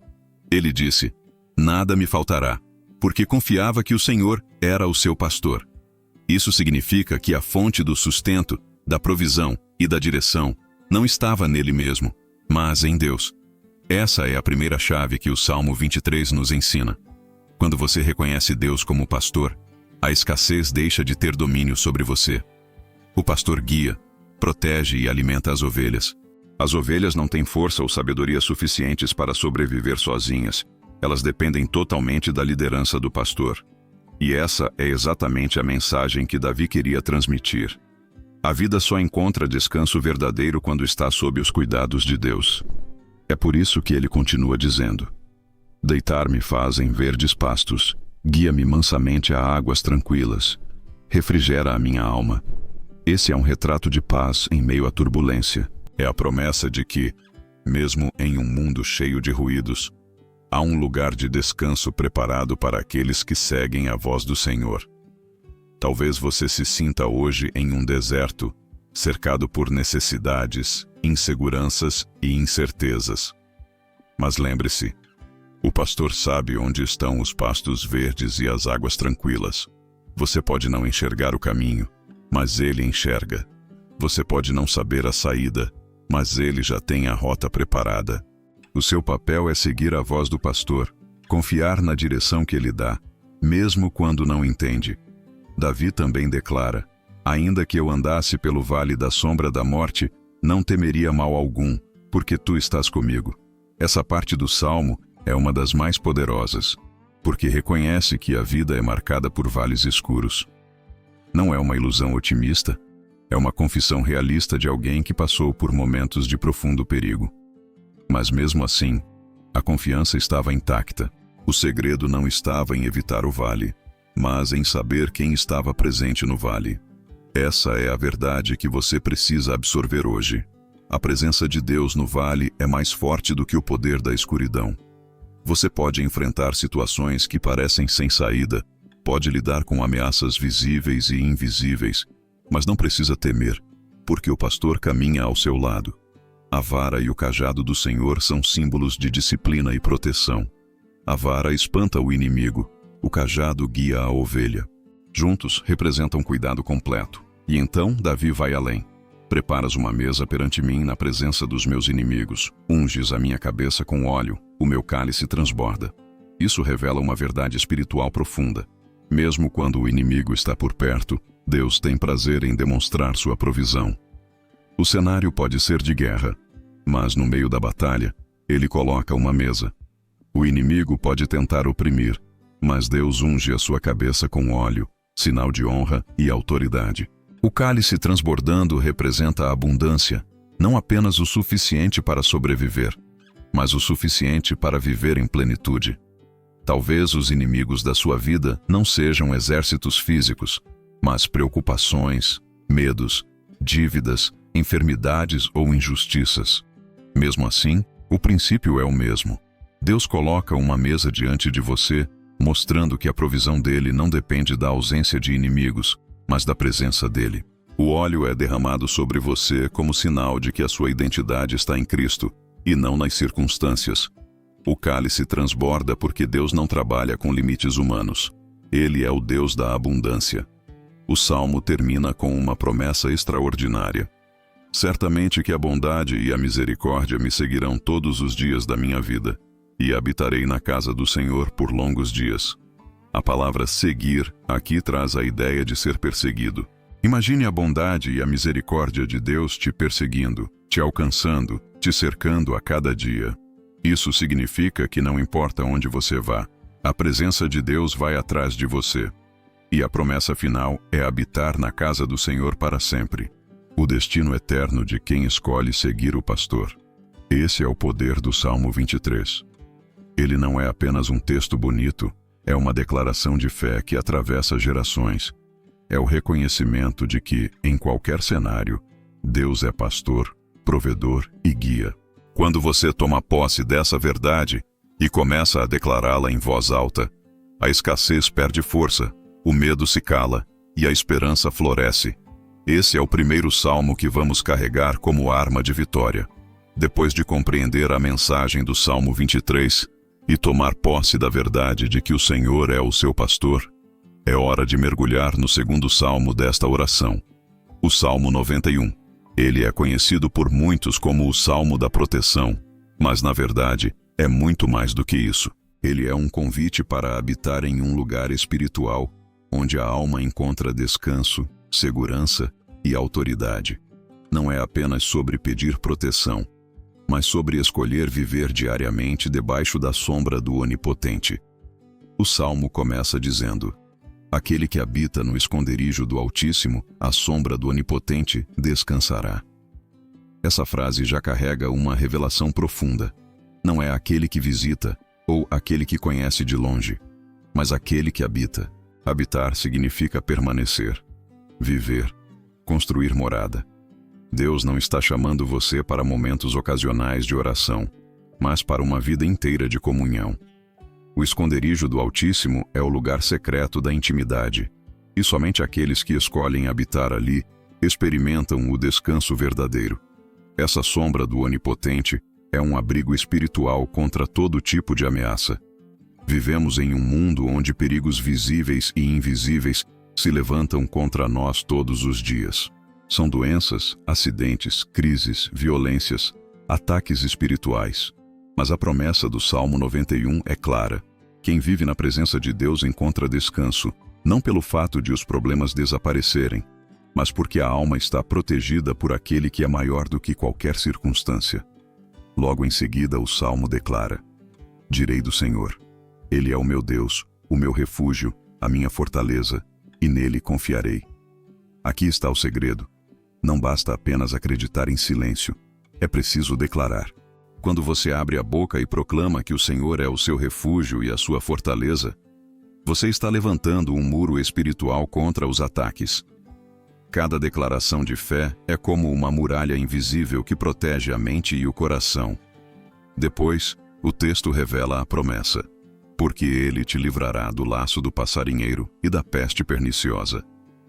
Ele disse: nada me faltará, porque confiava que o Senhor era o seu pastor. Isso significa que a fonte do sustento, da provisão e da direção não estava nele mesmo, mas em Deus. Essa é a primeira chave que o Salmo 23 nos ensina. Quando você reconhece Deus como pastor, a escassez deixa de ter domínio sobre você. O pastor guia, protege e alimenta as ovelhas. As ovelhas não têm força ou sabedoria suficientes para sobreviver sozinhas. Elas dependem totalmente da liderança do pastor. E essa é exatamente a mensagem que Davi queria transmitir. A vida só encontra descanso verdadeiro quando está sob os cuidados de Deus. É por isso que ele continua dizendo: deitar-me faz em verdes pastos, guia-me mansamente a águas tranquilas, refrigera a minha alma. Esse é um retrato de paz em meio à turbulência. É a promessa de que, mesmo em um mundo cheio de ruídos, há um lugar de descanso preparado para aqueles que seguem a voz do Senhor. Talvez você se sinta hoje em um deserto, cercado por necessidades, inseguranças e incertezas. Mas lembre-se, o pastor sabe onde estão os pastos verdes e as águas tranquilas. Você pode não enxergar o caminho, mas ele enxerga. Você pode não saber a saída, mas ele já tem a rota preparada. O seu papel é seguir a voz do pastor, confiar na direção que ele dá, mesmo quando não entende. Davi também declara: ainda que eu andasse pelo vale da sombra da morte, não temeria mal algum, porque tu estás comigo. Essa parte do salmo é uma das mais poderosas, porque reconhece que a vida é marcada por vales escuros. Não é uma ilusão otimista, é uma confissão realista de alguém que passou por momentos de profundo perigo. Mas mesmo assim, a confiança estava intacta. O segredo não estava em evitar o vale, mas em saber quem estava presente no vale. Essa é a verdade que você precisa absorver hoje. A presença de Deus no vale é mais forte do que o poder da escuridão. Você pode enfrentar situações que parecem sem saída, pode lidar com ameaças visíveis e invisíveis, mas não precisa temer, porque o pastor caminha ao seu lado. A vara e o cajado do Senhor são símbolos de disciplina e proteção. A vara espanta o inimigo, o cajado guia a ovelha. Juntos representam cuidado completo. E então Davi vai além. Preparas uma mesa perante mim na presença dos meus inimigos. Unges a minha cabeça com óleo, o meu cálice transborda. Isso revela uma verdade espiritual profunda. Mesmo quando o inimigo está por perto, Deus tem prazer em demonstrar sua provisão. O cenário pode ser de guerra, mas no meio da batalha, ele coloca uma mesa. O inimigo pode tentar oprimir, mas Deus unge a sua cabeça com óleo, sinal de honra e autoridade. O cálice transbordando representa a abundância, não apenas o suficiente para sobreviver, mas o suficiente para viver em plenitude. Talvez os inimigos da sua vida não sejam exércitos físicos, mas preocupações, medos, dívidas, enfermidades ou injustiças. Mesmo assim, o princípio é o mesmo. Deus coloca uma mesa diante de você, mostrando que a provisão dele não depende da ausência de inimigos, mas da presença dele. O óleo é derramado sobre você como sinal de que a sua identidade está em Cristo, e não nas circunstâncias. O cálice transborda porque Deus não trabalha com limites humanos. Ele é o Deus da abundância. O salmo termina com uma promessa extraordinária. Certamente que a bondade e a misericórdia me seguirão todos os dias da minha vida, e habitarei na casa do Senhor por longos dias. A palavra seguir aqui traz a ideia de ser perseguido. Imagine a bondade e a misericórdia de Deus te perseguindo, te alcançando, te cercando a cada dia. Isso significa que não importa onde você vá, a presença de Deus vai atrás de você. E a promessa final é habitar na casa do Senhor para sempre. O destino eterno de quem escolhe seguir o pastor. Esse é o poder do Salmo 23. Ele não é apenas um texto bonito, é uma declaração de fé que atravessa gerações. É o reconhecimento de que, em qualquer cenário, Deus é pastor, provedor e guia. Quando você toma posse dessa verdade e começa a declará-la em voz alta, a escassez perde força, o medo se cala e a esperança floresce. Esse é o primeiro salmo que vamos carregar como arma de vitória. Depois de compreender a mensagem do Salmo 23 e tomar posse da verdade de que o Senhor é o seu pastor, é hora de mergulhar no segundo salmo desta oração, o Salmo 91. Ele é conhecido por muitos como o Salmo da Proteção, mas na verdade é muito mais do que isso. Ele é um convite para habitar em um lugar espiritual, onde a alma encontra descanso, segurança e autoridade. Não é apenas sobre pedir proteção, mas sobre escolher viver diariamente debaixo da sombra do Onipotente. O Salmo começa dizendo: aquele que habita no esconderijo do Altíssimo, à sombra do Onipotente, descansará. Essa frase já carrega uma revelação profunda. Não é aquele que visita, ou aquele que conhece de longe, mas aquele que habita. Habitar significa permanecer, viver, construir morada. Deus não está chamando você para momentos ocasionais de oração, mas para uma vida inteira de comunhão. O esconderijo do Altíssimo é o lugar secreto da intimidade, e somente aqueles que escolhem habitar ali experimentam o descanso verdadeiro. Essa sombra do Onipotente é um abrigo espiritual contra todo tipo de ameaça. Vivemos em um mundo onde perigos visíveis e invisíveis se levantam contra nós todos os dias. São doenças, acidentes, crises, violências, ataques espirituais. Mas a promessa do Salmo 91 é clara. Quem vive na presença de Deus encontra descanso, não pelo fato de os problemas desaparecerem, mas porque a alma está protegida por aquele que é maior do que qualquer circunstância. Logo em seguida o Salmo declara: direi do Senhor, Ele é o meu Deus, o meu refúgio, a minha fortaleza, e nele confiarei. Aqui está o segredo. Não basta apenas acreditar em silêncio, é preciso declarar. Quando você abre a boca e proclama que o Senhor é o seu refúgio e a sua fortaleza, você está levantando um muro espiritual contra os ataques. Cada declaração de fé é como uma muralha invisível que protege a mente e o coração. Depois, o texto revela a promessa: porque ele te livrará do laço do passarinheiro e da peste perniciosa.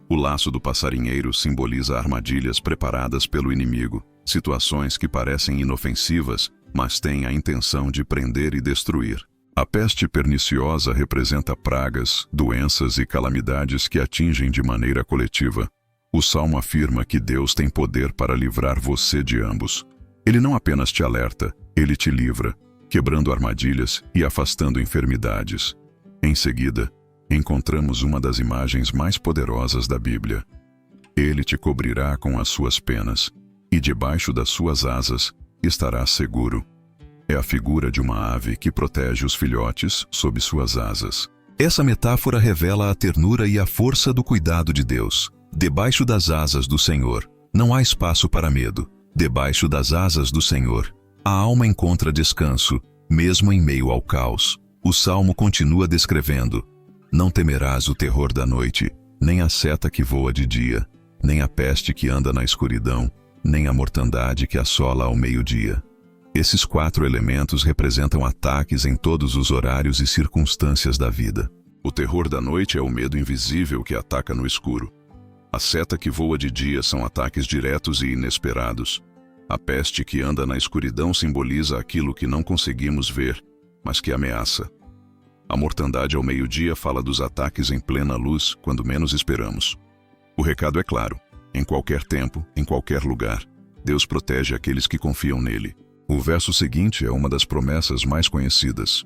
O laço do passarinheiro simboliza armadilhas preparadas pelo inimigo, situações que parecem inofensivas, mas têm a intenção de prender e destruir. A peste perniciosa representa pragas, doenças e calamidades que atingem de maneira coletiva. O Salmo afirma que Deus tem poder para livrar você de ambos. Ele não apenas te alerta, ele te livra, quebrando armadilhas e afastando enfermidades. Em seguida, encontramos uma das imagens mais poderosas da Bíblia. Ele te cobrirá com as suas penas, e debaixo das suas asas estarás seguro. É a figura de uma ave que protege os filhotes sob suas asas. Essa metáfora revela a ternura e a força do cuidado de Deus. Debaixo das asas do Senhor, não há espaço para medo. Debaixo das asas do Senhor, a alma encontra descanso, mesmo em meio ao caos. O Salmo continua descrevendo: não temerás o terror da noite, nem a seta que voa de dia, nem a peste que anda na escuridão, nem a mortandade que assola ao meio-dia. Esses 4 elementos representam ataques em todos os horários e circunstâncias da vida. O terror da noite é o medo invisível que ataca no escuro. A seta que voa de dia são ataques diretos e inesperados. A peste que anda na escuridão simboliza aquilo que não conseguimos ver, mas que ameaça. A mortandade ao meio-dia fala dos ataques em plena luz, quando menos esperamos. O recado é claro: em qualquer tempo, em qualquer lugar, Deus protege aqueles que confiam nele. O verso seguinte é uma das promessas mais conhecidas: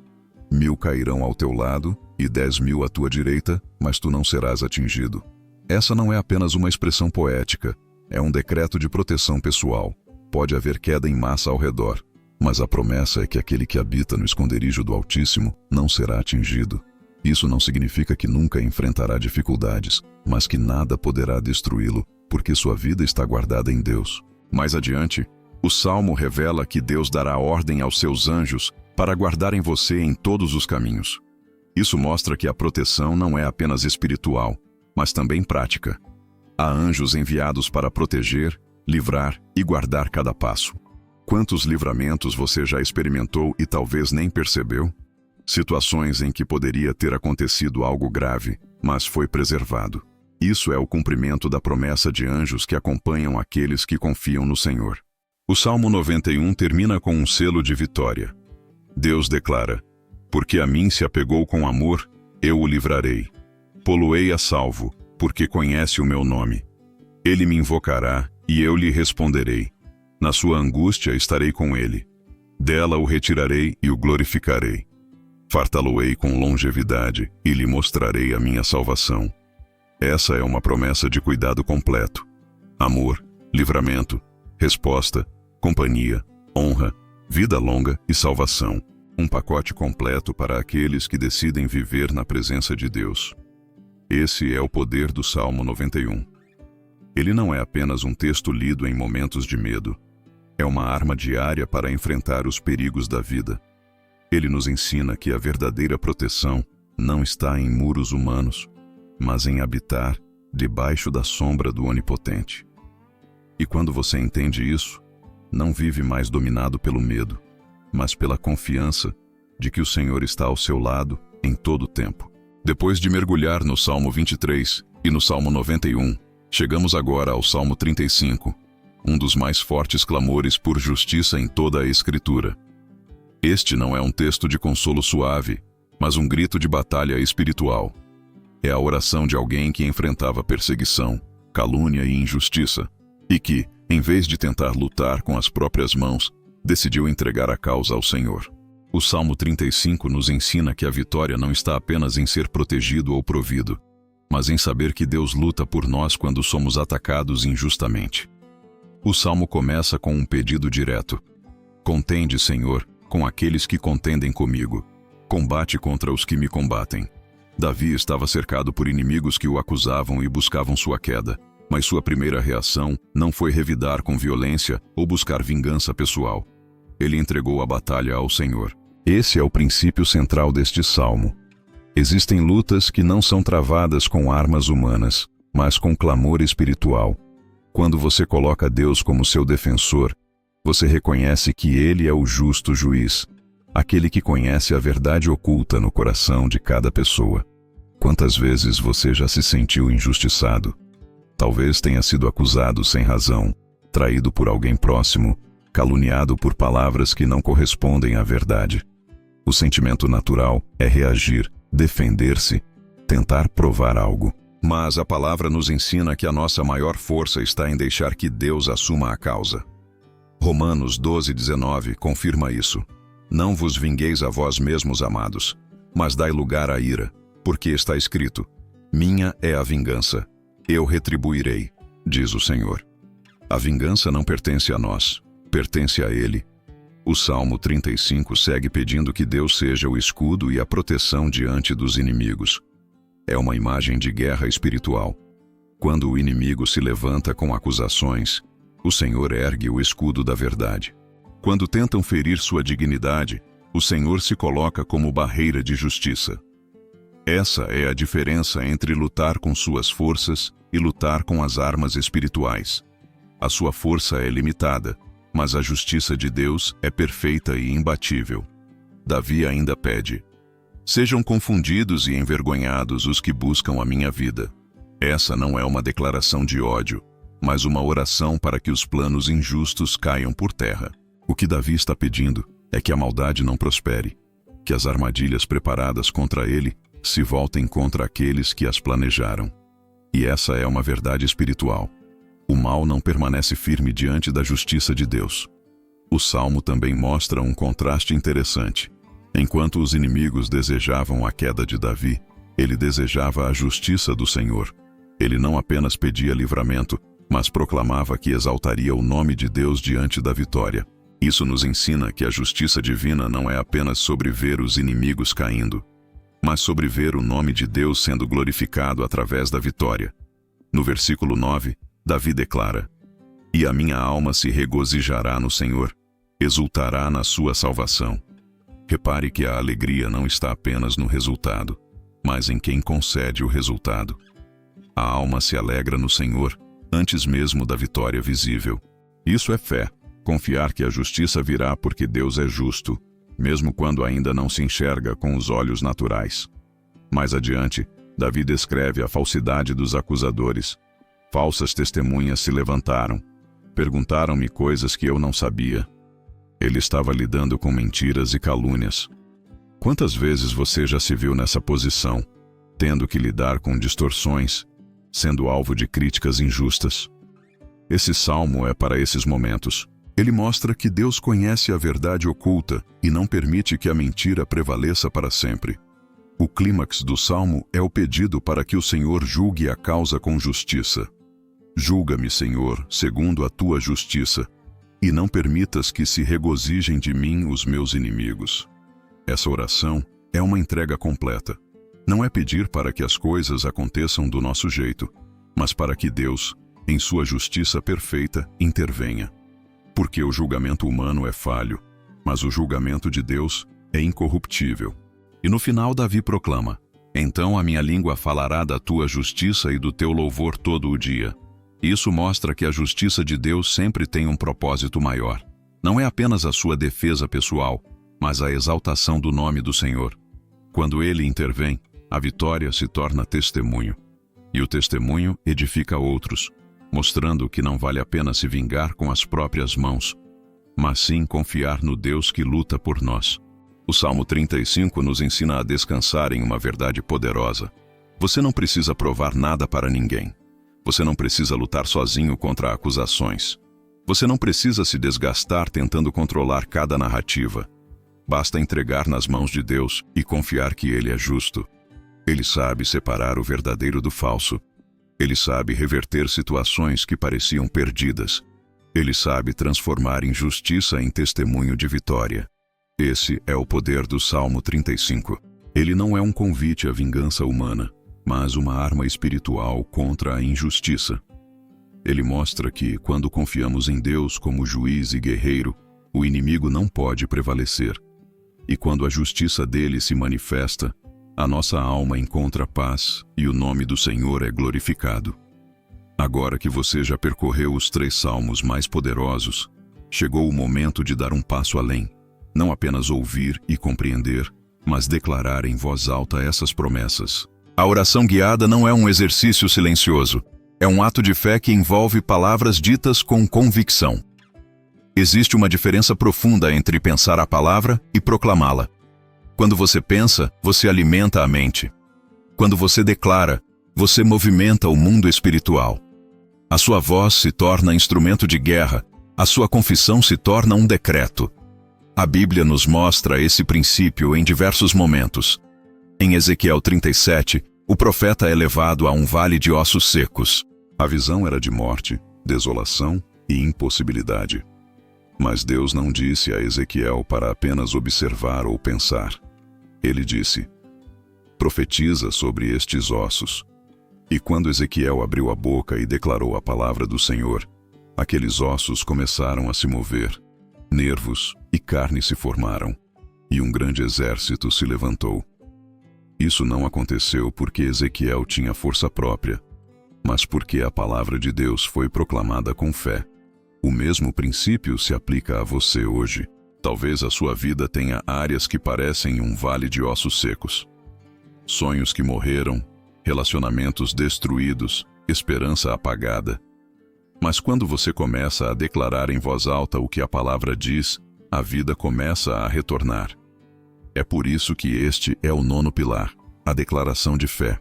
1000 cairão ao teu lado e 10.000 à tua direita, mas tu não serás atingido. Essa não é apenas uma expressão poética, é um decreto de proteção pessoal. Pode haver queda em massa ao redor, mas a promessa é que aquele que habita no esconderijo do Altíssimo não será atingido. Isso não significa que nunca enfrentará dificuldades, mas que nada poderá destruí-lo, porque sua vida está guardada em Deus. Mais adiante, o Salmo revela que Deus dará ordem aos seus anjos para guardarem você em todos os caminhos. Isso mostra que a proteção não é apenas espiritual, mas também prática. Há anjos enviados para proteger, livrar e guardar cada passo. Quantos livramentos você já experimentou e talvez nem percebeu? Situações em que poderia ter acontecido algo grave, mas foi preservado. Isso é o cumprimento da promessa de anjos que acompanham aqueles que confiam no Senhor. O Salmo 91 termina com um selo de vitória. Deus declara: porque a mim se apegou com amor, eu o livrarei. Pô-lo-ei a salvo, porque conhece o meu nome. Ele me invocará, e eu lhe responderei. Na sua angústia estarei com ele. Dela o retirarei e o glorificarei. Fartá-lo-ei com longevidade, e lhe mostrarei a minha salvação. Essa é uma promessa de cuidado completo. Amor, livramento, resposta, companhia, honra, vida longa e salvação. Um pacote completo para aqueles que decidem viver na presença de Deus. Esse é o poder do Salmo 91. Ele não é apenas um texto lido em momentos de medo. É uma arma diária para enfrentar os perigos da vida. Ele nos ensina que a verdadeira proteção não está em muros humanos, mas em habitar debaixo da sombra do Onipotente. E quando você entende isso, não vive mais dominado pelo medo, mas pela confiança de que o Senhor está ao seu lado em todo o tempo. Depois de mergulhar no Salmo 23 e no Salmo 91, chegamos agora ao Salmo 35, um dos mais fortes clamores por justiça em toda a Escritura. Este não é um texto de consolo suave, mas um grito de batalha espiritual. É a oração de alguém que enfrentava perseguição, calúnia e injustiça, e que, em vez de tentar lutar com as próprias mãos, decidiu entregar a causa ao Senhor. O Salmo 35 nos ensina que a vitória não está apenas em ser protegido ou provido, mas em saber que Deus luta por nós quando somos atacados injustamente. O Salmo começa com um pedido direto: contende, Senhor, com aqueles que contendem comigo. Combate contra os que me combatem. Davi estava cercado por inimigos que o acusavam e buscavam sua queda, mas sua primeira reação não foi revidar com violência ou buscar vingança pessoal. Ele entregou a batalha ao Senhor. Esse é o princípio central deste salmo. Existem lutas que não são travadas com armas humanas, mas com clamor espiritual. Quando você coloca Deus como seu defensor, você reconhece que Ele é o justo juiz, aquele que conhece a verdade oculta no coração de cada pessoa. Quantas vezes você já se sentiu injustiçado? Talvez tenha sido acusado sem razão, traído por alguém próximo, caluniado por palavras que não correspondem à verdade. O sentimento natural é reagir, defender-se, tentar provar algo. Mas a palavra nos ensina que a nossa maior força está em deixar que Deus assuma a causa. Romanos 12:19 confirma isso. Não vos vingueis a vós mesmos, amados, mas dai lugar à ira, porque está escrito: minha é a vingança, eu retribuirei, diz o Senhor. A vingança não pertence a nós, pertence a Ele. O Salmo 35 segue pedindo que Deus seja o escudo e a proteção diante dos inimigos. É uma imagem de guerra espiritual. Quando o inimigo se levanta com acusações, o Senhor ergue o escudo da verdade. Quando tentam ferir sua dignidade, o Senhor se coloca como barreira de justiça. Essa é a diferença entre lutar com suas forças e lutar com as armas espirituais. A sua força é limitada, mas a justiça de Deus é perfeita e imbatível. Davi ainda pede: sejam confundidos e envergonhados os que buscam a minha vida. Essa não é uma declaração de ódio, mas uma oração para que os planos injustos caiam por terra. O que Davi está pedindo é que a maldade não prospere, que as armadilhas preparadas contra ele se voltem contra aqueles que as planejaram. E essa é uma verdade espiritual. O mal não permanece firme diante da justiça de Deus. O Salmo também mostra um contraste interessante. Enquanto os inimigos desejavam a queda de Davi, ele desejava a justiça do Senhor. Ele não apenas pedia livramento, mas proclamava que exaltaria o nome de Deus diante da vitória. Isso nos ensina que a justiça divina não é apenas sobre ver os inimigos caindo, mas sobre ver o nome de Deus sendo glorificado através da vitória. No versículo 9, Davi declara: e a minha alma se regozijará no Senhor, exultará na sua salvação. Repare que a alegria não está apenas no resultado, mas em quem concede o resultado. A alma se alegra no Senhor, antes mesmo da vitória visível. Isso é fé, confiar que a justiça virá porque Deus é justo, mesmo quando ainda não se enxerga com os olhos naturais. Mais adiante, Davi descreve a falsidade dos acusadores. Falsas testemunhas se levantaram. Perguntaram-me coisas que eu não sabia. Ele estava lidando com mentiras e calúnias. Quantas vezes você já se viu nessa posição, tendo que lidar com distorções, sendo alvo de críticas injustas? Esse salmo é para esses momentos. Ele mostra que Deus conhece a verdade oculta e não permite que a mentira prevaleça para sempre. O clímax do salmo é o pedido para que o Senhor julgue a causa com justiça. Julga-me, Senhor, segundo a tua justiça, e não permitas que se regozijem de mim os meus inimigos. Essa oração é uma entrega completa. Não é pedir para que as coisas aconteçam do nosso jeito, mas para que Deus, em sua justiça perfeita, intervenha. Porque o julgamento humano é falho, mas o julgamento de Deus é incorruptível. E no final Davi proclama: então a minha língua falará da tua justiça e do teu louvor todo o dia. Isso mostra que a justiça de Deus sempre tem um propósito maior. Não é apenas a sua defesa pessoal, mas a exaltação do nome do Senhor. Quando Ele intervém, a vitória se torna testemunho. E o testemunho edifica outros, mostrando que não vale a pena se vingar com as próprias mãos, mas sim confiar no Deus que luta por nós. O Salmo 35 nos ensina a descansar em uma verdade poderosa. Você não precisa provar nada para ninguém. Você não precisa lutar sozinho contra acusações. Você não precisa se desgastar tentando controlar cada narrativa. Basta entregar nas mãos de Deus e confiar que Ele é justo. Ele sabe separar o verdadeiro do falso. Ele sabe reverter situações que pareciam perdidas. Ele sabe transformar injustiça em testemunho de vitória. Esse é o poder do Salmo 35. Ele não é um convite à vingança humana, mas uma arma espiritual contra a injustiça. Ele mostra que, quando confiamos em Deus como juiz e guerreiro, o inimigo não pode prevalecer. E quando a justiça dele se manifesta, a nossa alma encontra paz e o nome do Senhor é glorificado. Agora que você já percorreu os 3 salmos mais poderosos, chegou o momento de dar um passo além. Não apenas ouvir e compreender, mas declarar em voz alta essas promessas. A oração guiada não é um exercício silencioso. É um ato de fé que envolve palavras ditas com convicção. Existe uma diferença profunda entre pensar a palavra e proclamá-la. Quando você pensa, você alimenta a mente. Quando você declara, você movimenta o mundo espiritual. A sua voz se torna instrumento de guerra, a sua confissão se torna um decreto. A Bíblia nos mostra esse princípio em diversos momentos. Em Ezequiel 37, o profeta é levado a um vale de ossos secos. A visão era de morte, desolação e impossibilidade. Mas Deus não disse a Ezequiel para apenas observar ou pensar. Ele disse: profetiza sobre estes ossos. E quando Ezequiel abriu a boca e declarou a palavra do Senhor, aqueles ossos começaram a se mover, nervos e carne se formaram, e um grande exército se levantou. Isso não aconteceu porque Ezequiel tinha força própria, mas porque a palavra de Deus foi proclamada com fé. O mesmo princípio se aplica a você hoje. Talvez a sua vida tenha áreas que parecem um vale de ossos secos. Sonhos que morreram, relacionamentos destruídos, esperança apagada. Mas quando você começa a declarar em voz alta o que a palavra diz, a vida começa a retornar. É por isso que este é o 9º pilar, a declaração de fé.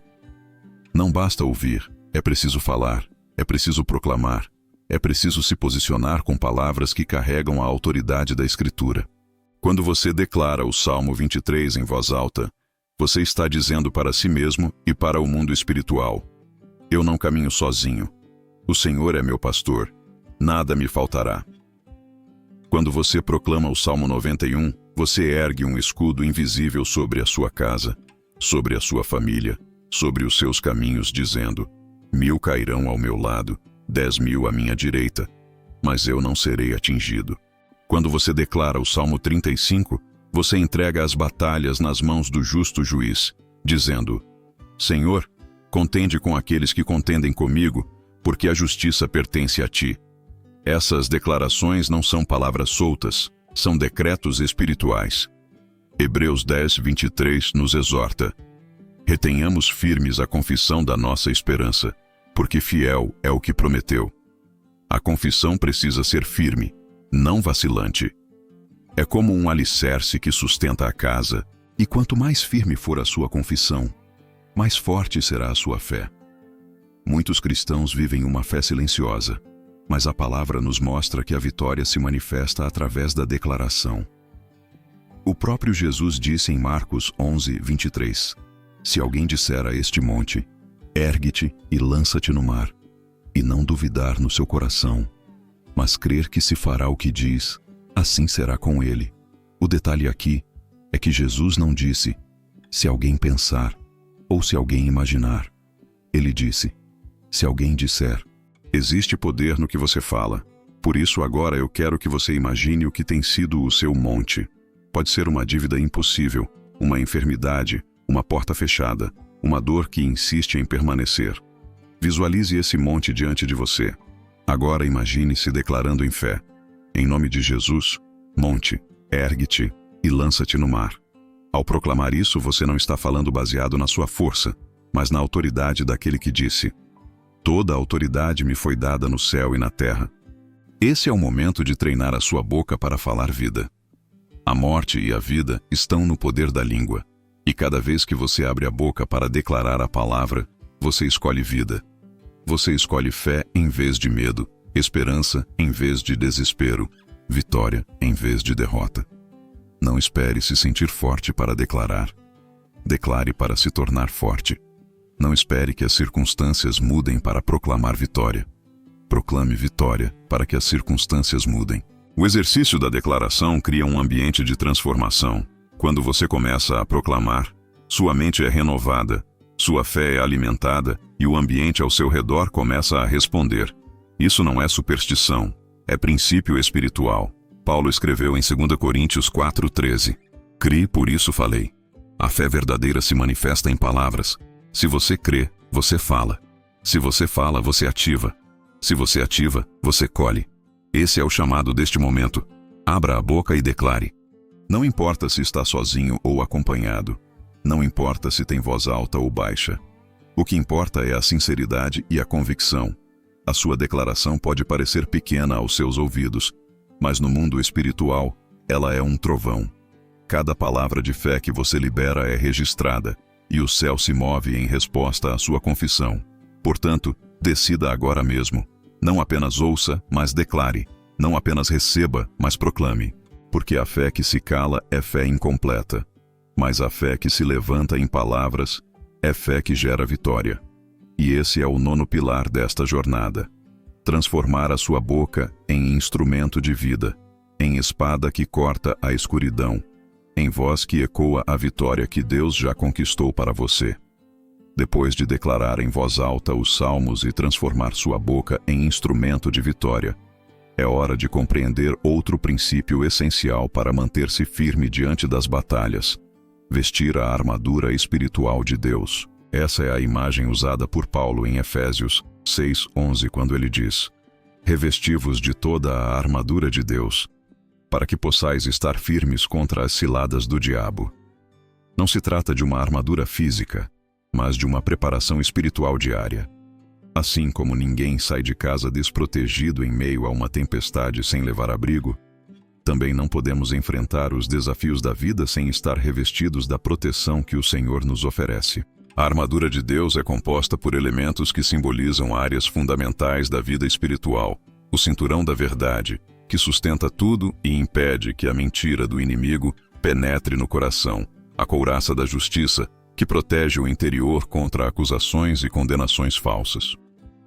Não basta ouvir, é preciso falar, é preciso proclamar, é preciso se posicionar com palavras que carregam a autoridade da Escritura. Quando você declara o Salmo 23 em voz alta, você está dizendo para si mesmo e para o mundo espiritual: eu não caminho sozinho. O Senhor é meu pastor, nada me faltará. Quando você proclama o Salmo 91, você ergue um escudo invisível sobre a sua casa, sobre a sua família, sobre os seus caminhos, dizendo: 1000 cairão ao meu lado, 10.000 à minha direita, mas eu não serei atingido. Quando você declara o Salmo 35, você entrega as batalhas nas mãos do justo juiz, dizendo: Senhor, contende com aqueles que contendem comigo, porque a justiça pertence a ti. Essas declarações não são palavras soltas, são decretos espirituais. Hebreus 10, 23 nos exorta: retenhamos firmes a confissão da nossa esperança, porque fiel é o que prometeu. A confissão precisa ser firme, não vacilante. É como um alicerce que sustenta a casa, e quanto mais firme for a sua confissão, mais forte será a sua fé. Muitos cristãos vivem uma fé silenciosa, mas a palavra nos mostra que a vitória se manifesta através da declaração. O próprio Jesus disse em Marcos 11, 23, se alguém disser a este monte, ergue-te e lança-te no mar, e não duvidar no seu coração, mas crer que se fará o que diz, assim será com ele. O detalhe aqui é que Jesus não disse, se alguém pensar, ou se alguém imaginar. Ele disse, se alguém disser. Existe poder no que você fala. Por isso agora eu quero que você imagine o que tem sido o seu monte. Pode ser uma dívida impossível, uma enfermidade, uma porta fechada, uma dor que insiste em permanecer. Visualize esse monte diante de você. Agora imagine-se declarando em fé: em nome de Jesus, monte, ergue-te e lança-te no mar. Ao proclamar isso, você não está falando baseado na sua força, mas na autoridade daquele que disse: toda a autoridade me foi dada no céu e na terra. Esse é o momento de treinar a sua boca para falar vida. A morte e a vida estão no poder da língua. E cada vez que você abre a boca para declarar a palavra, você escolhe vida. Você escolhe fé em vez de medo, esperança em vez de desespero, vitória em vez de derrota. Não espere se sentir forte para declarar. Declare para se tornar forte. Não espere que as circunstâncias mudem para proclamar vitória. Proclame vitória para que as circunstâncias mudem. O exercício da declaração cria um ambiente de transformação. Quando você começa a proclamar, sua mente é renovada, sua fé é alimentada e o ambiente ao seu redor começa a responder. Isso não é superstição, é princípio espiritual. Paulo escreveu em 2 Coríntios 4:13. Cri, por isso falei. A fé verdadeira se manifesta em palavras. Se você crê, você fala. Se você fala, você ativa. Se você ativa, você colhe. Esse é o chamado deste momento. Abra a boca e declare. Não importa se está sozinho ou acompanhado. Não importa se tem voz alta ou baixa. O que importa é a sinceridade e a convicção. A sua declaração pode parecer pequena aos seus ouvidos, mas no mundo espiritual, ela é um trovão. Cada palavra de fé que você libera é registrada, e o céu se move em resposta à sua confissão. Portanto, decida agora mesmo. Não apenas ouça, mas declare. Não apenas receba, mas proclame. Porque a fé que se cala é fé incompleta. Mas a fé que se levanta em palavras é fé que gera vitória. E esse é o 9º pilar desta jornada. Transformar a sua boca em instrumento de vida, em espada que corta a escuridão, em voz que ecoa a vitória que Deus já conquistou para você. Depois de declarar em voz alta os salmos e transformar sua boca em instrumento de vitória, é hora de compreender outro princípio essencial para manter-se firme diante das batalhas: vestir a armadura espiritual de Deus. Essa é a imagem usada por Paulo em Efésios 6:11, quando ele diz: revesti-vos de toda a armadura de Deus, para que possais estar firmes contra as ciladas do diabo. Não se trata de uma armadura física, mas de uma preparação espiritual diária. Assim como ninguém sai de casa desprotegido em meio a uma tempestade sem levar abrigo, também não podemos enfrentar os desafios da vida sem estar revestidos da proteção que o Senhor nos oferece. A armadura de Deus é composta por elementos que simbolizam áreas fundamentais da vida espiritual: o cinturão da verdade, que sustenta tudo e impede que a mentira do inimigo penetre no coração; a couraça da justiça, que protege o interior contra acusações e condenações falsas;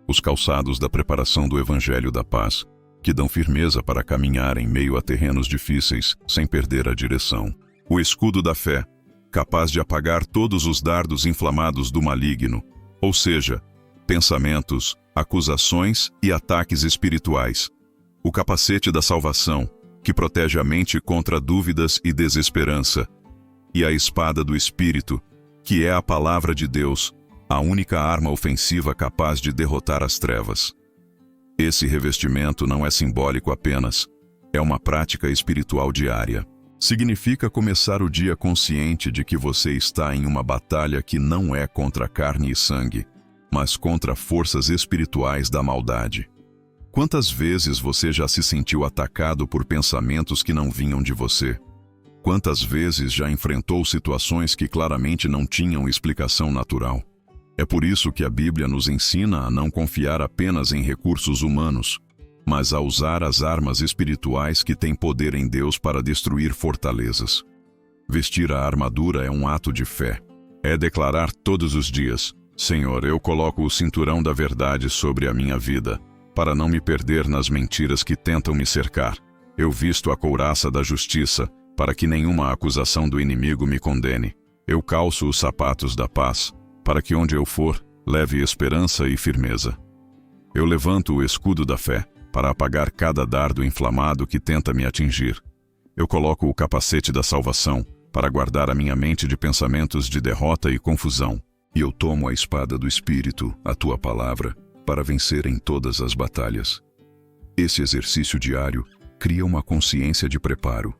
os calçados da preparação do Evangelho da Paz, que dão firmeza para caminhar em meio a terrenos difíceis sem perder a direção; o escudo da fé, capaz de apagar todos os dardos inflamados do maligno, ou seja, pensamentos, acusações e ataques espirituais; o capacete da salvação, que protege a mente contra dúvidas e desesperança; e a espada do Espírito, que é a palavra de Deus, a única arma ofensiva capaz de derrotar as trevas. Esse revestimento não é simbólico apenas, é uma prática espiritual diária. Significa começar o dia consciente de que você está em uma batalha que não é contra carne e sangue, mas contra forças espirituais da maldade. Quantas vezes você já se sentiu atacado por pensamentos que não vinham de você? Quantas vezes já enfrentou situações que claramente não tinham explicação natural? É por isso que a Bíblia nos ensina a não confiar apenas em recursos humanos, mas a usar as armas espirituais que têm poder em Deus para destruir fortalezas. Vestir a armadura é um ato de fé. É declarar todos os dias: Senhor, eu coloco o cinturão da verdade sobre a minha vida, para não me perder nas mentiras que tentam me cercar. Eu visto a couraça da justiça, para que nenhuma acusação do inimigo me condene. Eu calço os sapatos da paz, para que onde eu for, leve esperança e firmeza. Eu levanto o escudo da fé, para apagar cada dardo inflamado que tenta me atingir. Eu coloco o capacete da salvação, para guardar a minha mente de pensamentos de derrota e confusão. E eu tomo a espada do Espírito, a tua palavra, para vencer em todas as batalhas. Esse exercício diário cria uma consciência de preparo.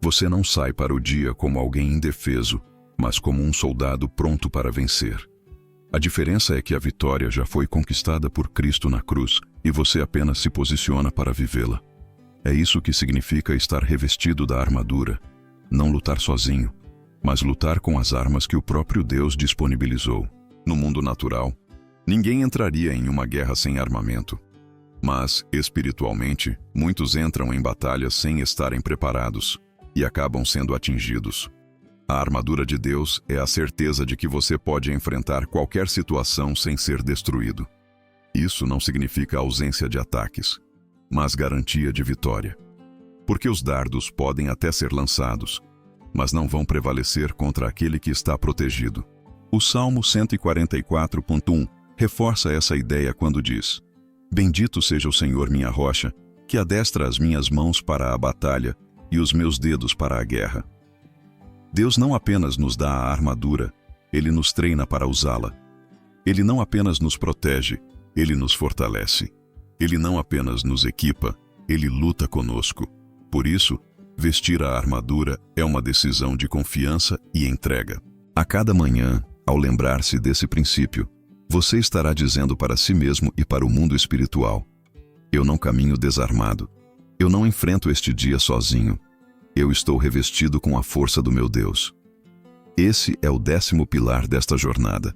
Você não sai para o dia como alguém indefeso, mas como um soldado pronto para vencer. A diferença é que a vitória já foi conquistada por Cristo na cruz e você apenas se posiciona para vivê-la. É isso que significa estar revestido da armadura. Não lutar sozinho, mas lutar com as armas que o próprio Deus disponibilizou. No mundo natural, ninguém entraria em uma guerra sem armamento. Mas, espiritualmente, muitos entram em batalhas sem estarem preparados e acabam sendo atingidos. A armadura de Deus é a certeza de que você pode enfrentar qualquer situação sem ser destruído. Isso não significa ausência de ataques, mas garantia de vitória. Porque os dardos podem até ser lançados, mas não vão prevalecer contra aquele que está protegido. O Salmo 144.1 reforça essa ideia quando diz: Bendito seja o Senhor minha rocha, que adestra as minhas mãos para a batalha e os meus dedos para a guerra. Deus não apenas nos dá a armadura, Ele nos treina para usá-la. Ele não apenas nos protege, Ele nos fortalece. Ele não apenas nos equipa, Ele luta conosco. Por isso, vestir a armadura é uma decisão de confiança e entrega. A cada manhã, ao lembrar-se desse princípio, você estará dizendo para si mesmo e para o mundo espiritual: eu não caminho desarmado. Eu não enfrento este dia sozinho. Eu estou revestido com a força do meu Deus. Esse é o 10º pilar desta jornada.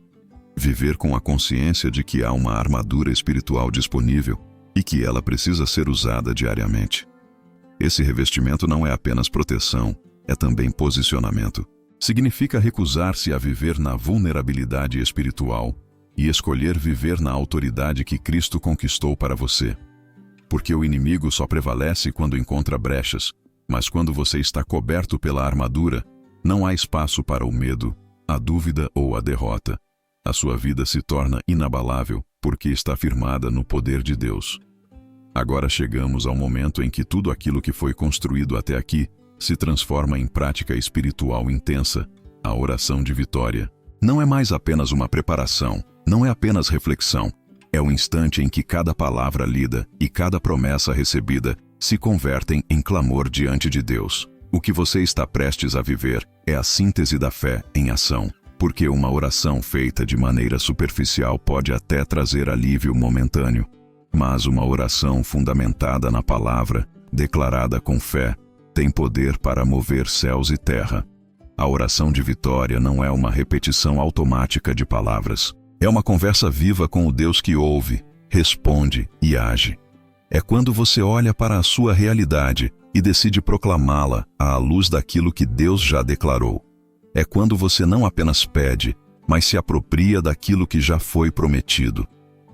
Viver com a consciência de que há uma armadura espiritual disponível e que ela precisa ser usada diariamente. Esse revestimento não é apenas proteção, é também posicionamento. Significa recusar-se a viver na vulnerabilidade espiritual e escolher viver na autoridade que Cristo conquistou para você. Porque o inimigo só prevalece quando encontra brechas, mas quando você está coberto pela armadura, não há espaço para o medo, a dúvida ou a derrota. A sua vida se torna inabalável porque está firmada no poder de Deus. Agora chegamos ao momento em que tudo aquilo que foi construído até aqui se transforma em prática espiritual intensa, a oração de vitória. Não é mais apenas uma preparação, não é apenas reflexão. É o instante em que cada palavra lida e cada promessa recebida se convertem em clamor diante de Deus. O que você está prestes a viver é a síntese da fé em ação, porque uma oração feita de maneira superficial pode até trazer alívio momentâneo, mas uma oração fundamentada na palavra, declarada com fé, tem poder para mover céus e terra. A oração de vitória não é uma repetição automática de palavras. É uma conversa viva com o Deus que ouve, responde e age. É quando você olha para a sua realidade e decide proclamá-la à luz daquilo que Deus já declarou. É quando você não apenas pede, mas se apropria daquilo que já foi prometido.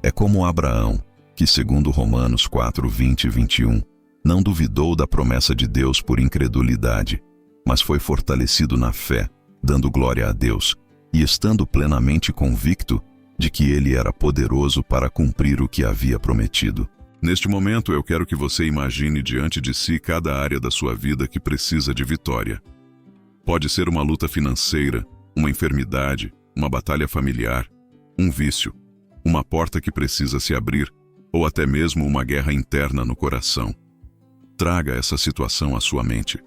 É como Abraão, que segundo Romanos 4, 20 e 21, não duvidou da promessa de Deus por incredulidade, mas foi fortalecido na fé, dando glória a Deus e estando plenamente convicto de que Ele era poderoso para cumprir o que havia prometido. Neste momento, eu quero que você imagine diante de si cada área da sua vida que precisa de vitória. Pode ser uma luta financeira, uma enfermidade, uma batalha familiar, um vício, uma porta que precisa se abrir, ou até mesmo uma guerra interna no coração. Traga essa situação à sua mente.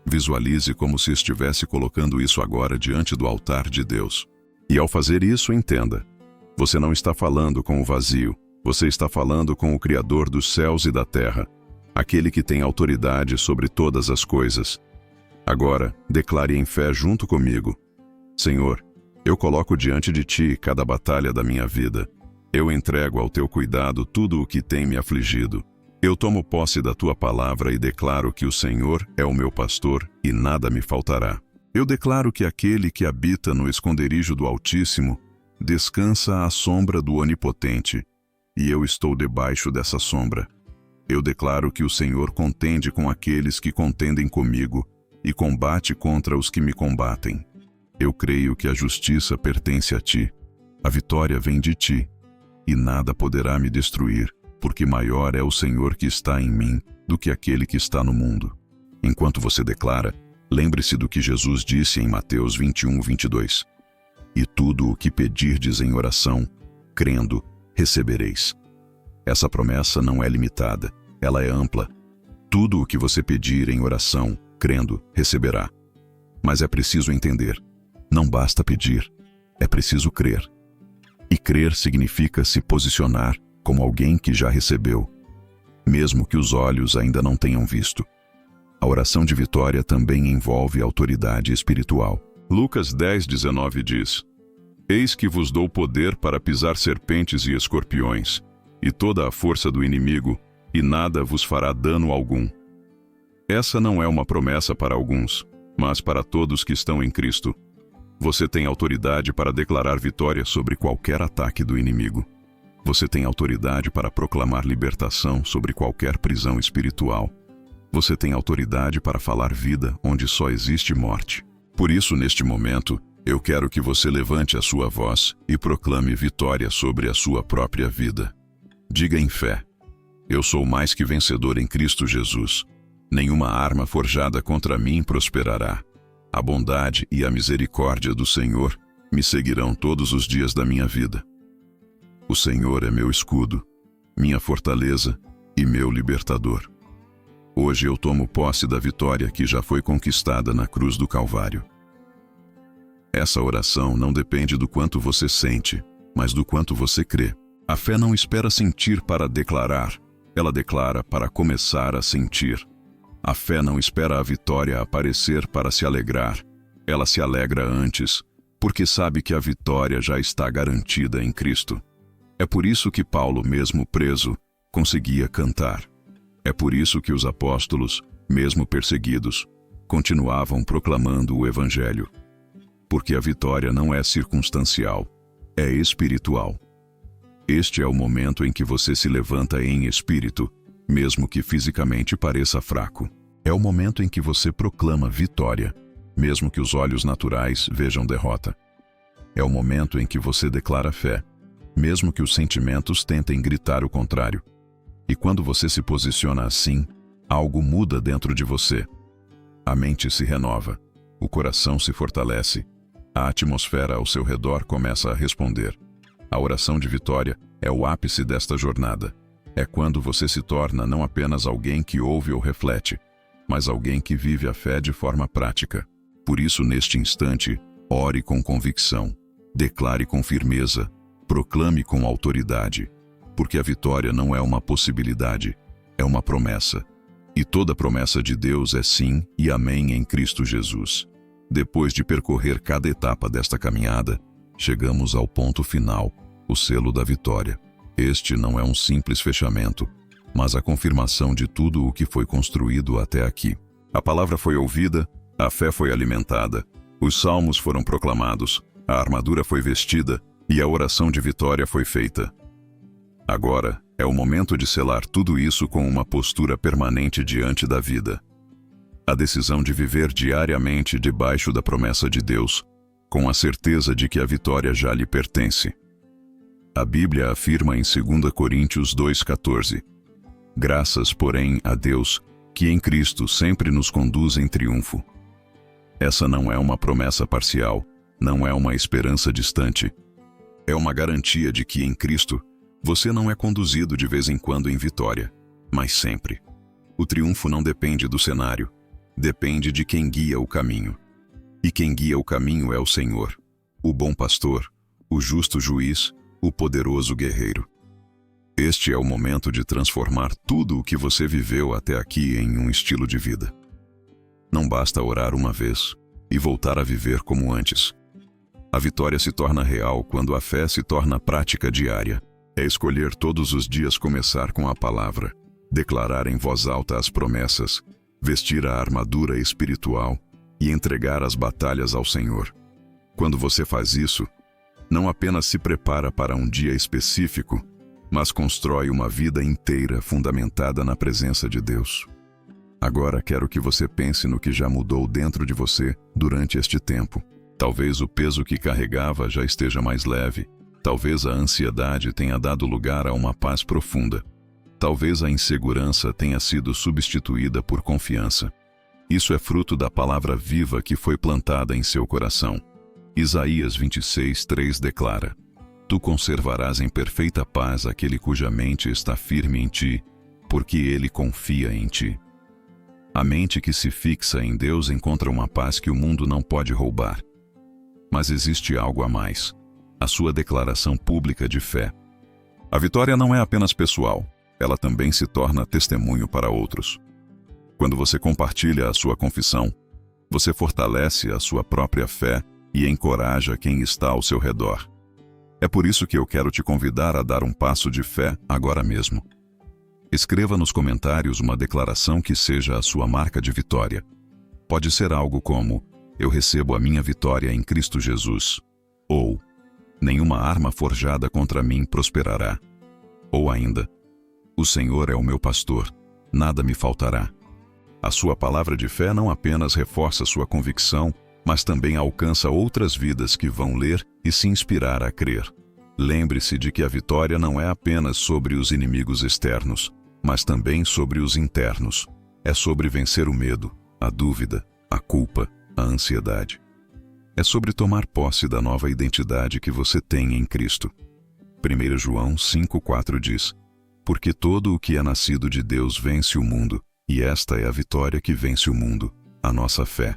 Visualize como se estivesse colocando isso agora diante do altar de Deus. E ao fazer isso, entenda: você não está falando com o vazio, você está falando com o Criador dos céus e da terra, aquele que tem autoridade sobre todas as coisas. Agora, declare em fé junto comigo: Senhor, eu coloco diante de Ti cada batalha da minha vida. Eu entrego ao Teu cuidado tudo o que tem me afligido. Eu tomo posse da Tua palavra e declaro que o Senhor é o meu pastor e nada me faltará. Eu declaro que aquele que habita no esconderijo do Altíssimo descansa à sombra do Onipotente, e eu estou debaixo dessa sombra. Eu declaro que o Senhor contende com aqueles que contendem comigo e combate contra os que me combatem. Eu creio que a justiça pertence a Ti, a vitória vem de Ti, e nada poderá me destruir, porque maior é o Senhor que está em mim do que aquele que está no mundo. Enquanto você declara, lembre-se do que Jesus disse em Mateus 21, 22. E tudo o que pedirdes em oração, crendo, recebereis. Essa promessa não é limitada, ela é ampla. Tudo o que você pedir em oração, crendo, receberá. Mas é preciso entender, não basta pedir, é preciso crer. E crer significa se posicionar como alguém que já recebeu, mesmo que os olhos ainda não tenham visto. A oração de vitória também envolve autoridade espiritual. Lucas 10:19 diz: Eis que vos dou poder para pisar serpentes e escorpiões, e toda a força do inimigo, e nada vos fará dano algum. Essa não é uma promessa para alguns, mas para todos que estão em Cristo. Você tem autoridade para declarar vitória sobre qualquer ataque do inimigo. Você tem autoridade para proclamar libertação sobre qualquer prisão espiritual. Você tem autoridade para falar vida onde só existe morte. Por isso, neste momento, eu quero que você levante a sua voz e proclame vitória sobre a sua própria vida. Diga em fé: eu sou mais que vencedor em Cristo Jesus. Nenhuma arma forjada contra mim prosperará. A bondade e a misericórdia do Senhor me seguirão todos os dias da minha vida. O Senhor é meu escudo, minha fortaleza e meu libertador. Hoje eu tomo posse da vitória que já foi conquistada na cruz do Calvário. Essa oração não depende do quanto você sente, mas do quanto você crê. A fé não espera sentir para declarar, ela declara para começar a sentir. A fé não espera a vitória aparecer para se alegrar, ela se alegra antes, porque sabe que a vitória já está garantida em Cristo. É por isso que Paulo, mesmo preso, conseguia cantar. É por isso que os apóstolos, mesmo perseguidos, continuavam proclamando o Evangelho. Porque a vitória não é circunstancial, é espiritual. Este é o momento em que você se levanta em espírito, mesmo que fisicamente pareça fraco. É o momento em que você proclama vitória, mesmo que os olhos naturais vejam derrota. É o momento em que você declara fé, mesmo que os sentimentos tentem gritar o contrário. E quando você se posiciona assim, algo muda dentro de você. A mente se renova, o coração se fortalece, a atmosfera ao seu redor começa a responder. A oração de vitória é o ápice desta jornada. É quando você se torna não apenas alguém que ouve ou reflete, mas alguém que vive a fé de forma prática. Por isso, neste instante, ore com convicção, declare com firmeza, proclame com autoridade, porque a vitória não é uma possibilidade, é uma promessa. E toda promessa de Deus é sim e amém em Cristo Jesus. Depois de percorrer cada etapa desta caminhada, chegamos ao ponto final, o selo da vitória. Este não é um simples fechamento, mas a confirmação de tudo o que foi construído até aqui. A palavra foi ouvida, a fé foi alimentada, os salmos foram proclamados, a armadura foi vestida e a oração de vitória foi feita. Agora é o momento de selar tudo isso com uma postura permanente diante da vida. A decisão de viver diariamente debaixo da promessa de Deus, com a certeza de que a vitória já lhe pertence. A Bíblia afirma em 2 Coríntios 2,14: Graças, porém, a Deus, que em Cristo sempre nos conduz em triunfo. Essa não é uma promessa parcial, não é uma esperança distante. É uma garantia de que em Cristo, você não é conduzido de vez em quando em vitória, mas sempre. O triunfo não depende do cenário, depende de quem guia o caminho. E quem guia o caminho é o Senhor, o bom pastor, o justo juiz, o poderoso guerreiro. Este é o momento de transformar tudo o que você viveu até aqui em um estilo de vida. Não basta orar uma vez e voltar a viver como antes. A vitória se torna real quando a fé se torna prática diária. É escolher todos os dias começar com a palavra, declarar em voz alta as promessas, vestir a armadura espiritual e entregar as batalhas ao Senhor. Quando você faz isso, não apenas se prepara para um dia específico, mas constrói uma vida inteira fundamentada na presença de Deus. Agora quero que você pense no que já mudou dentro de você durante este tempo. Talvez o peso que carregava já esteja mais leve. Talvez a ansiedade tenha dado lugar a uma paz profunda. Talvez a insegurança tenha sido substituída por confiança. Isso é fruto da palavra viva que foi plantada em seu coração. Isaías 26:3 declara: Tu conservarás em perfeita paz aquele cuja mente está firme em ti, porque ele confia em ti. A mente que se fixa em Deus encontra uma paz que o mundo não pode roubar. Mas existe algo a mais: a sua declaração pública de fé. A vitória não é apenas pessoal, ela também se torna testemunho para outros. Quando você compartilha a sua confissão, você fortalece a sua própria fé e encoraja quem está ao seu redor. É por isso que eu quero te convidar a dar um passo de fé agora mesmo. Escreva nos comentários uma declaração que seja a sua marca de vitória. Pode ser algo como: Eu recebo a minha vitória em Cristo Jesus. Ou: Nenhuma arma forjada contra mim prosperará. Ou ainda: O Senhor é o meu pastor, nada me faltará. A sua palavra de fé não apenas reforça sua convicção, mas também alcança outras vidas que vão ler e se inspirar a crer. Lembre-se de que a vitória não é apenas sobre os inimigos externos, mas também sobre os internos. É sobre vencer o medo, a dúvida, a culpa, a ansiedade. É sobre tomar posse da nova identidade que você tem em Cristo. 1 João 5,4 diz: Porque todo o que é nascido de Deus vence o mundo, e esta é a vitória que vence o mundo, a nossa fé.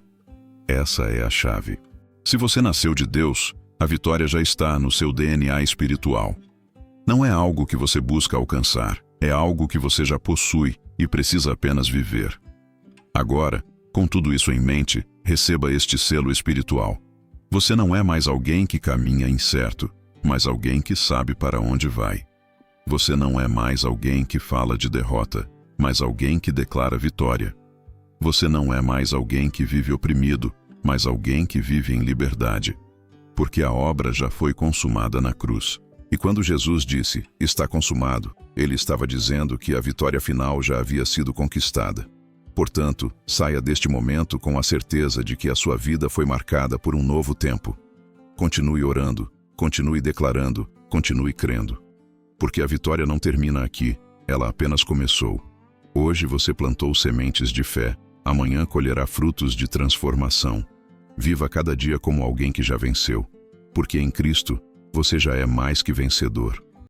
Essa é a chave. Se você nasceu de Deus, a vitória já está no seu DNA espiritual. Não é algo que você busca alcançar, é algo que você já possui e precisa apenas viver. Agora, com tudo isso em mente, receba este selo espiritual. Você não é mais alguém que caminha incerto, mas alguém que sabe para onde vai. Você não é mais alguém que fala de derrota, mas alguém que declara vitória. Você não é mais alguém que vive oprimido, mas alguém que vive em liberdade. Porque a obra já foi consumada na cruz. E quando Jesus disse, está consumado, ele estava dizendo que a vitória final já havia sido conquistada. Portanto, saia deste momento com a certeza de que a sua vida foi marcada por um novo tempo. Continue orando, continue declarando, continue crendo. Porque a vitória não termina aqui, ela apenas começou. Hoje você plantou sementes de fé, amanhã colherá frutos de transformação. Viva cada dia como alguém que já venceu, porque em Cristo você já é mais que vencedor.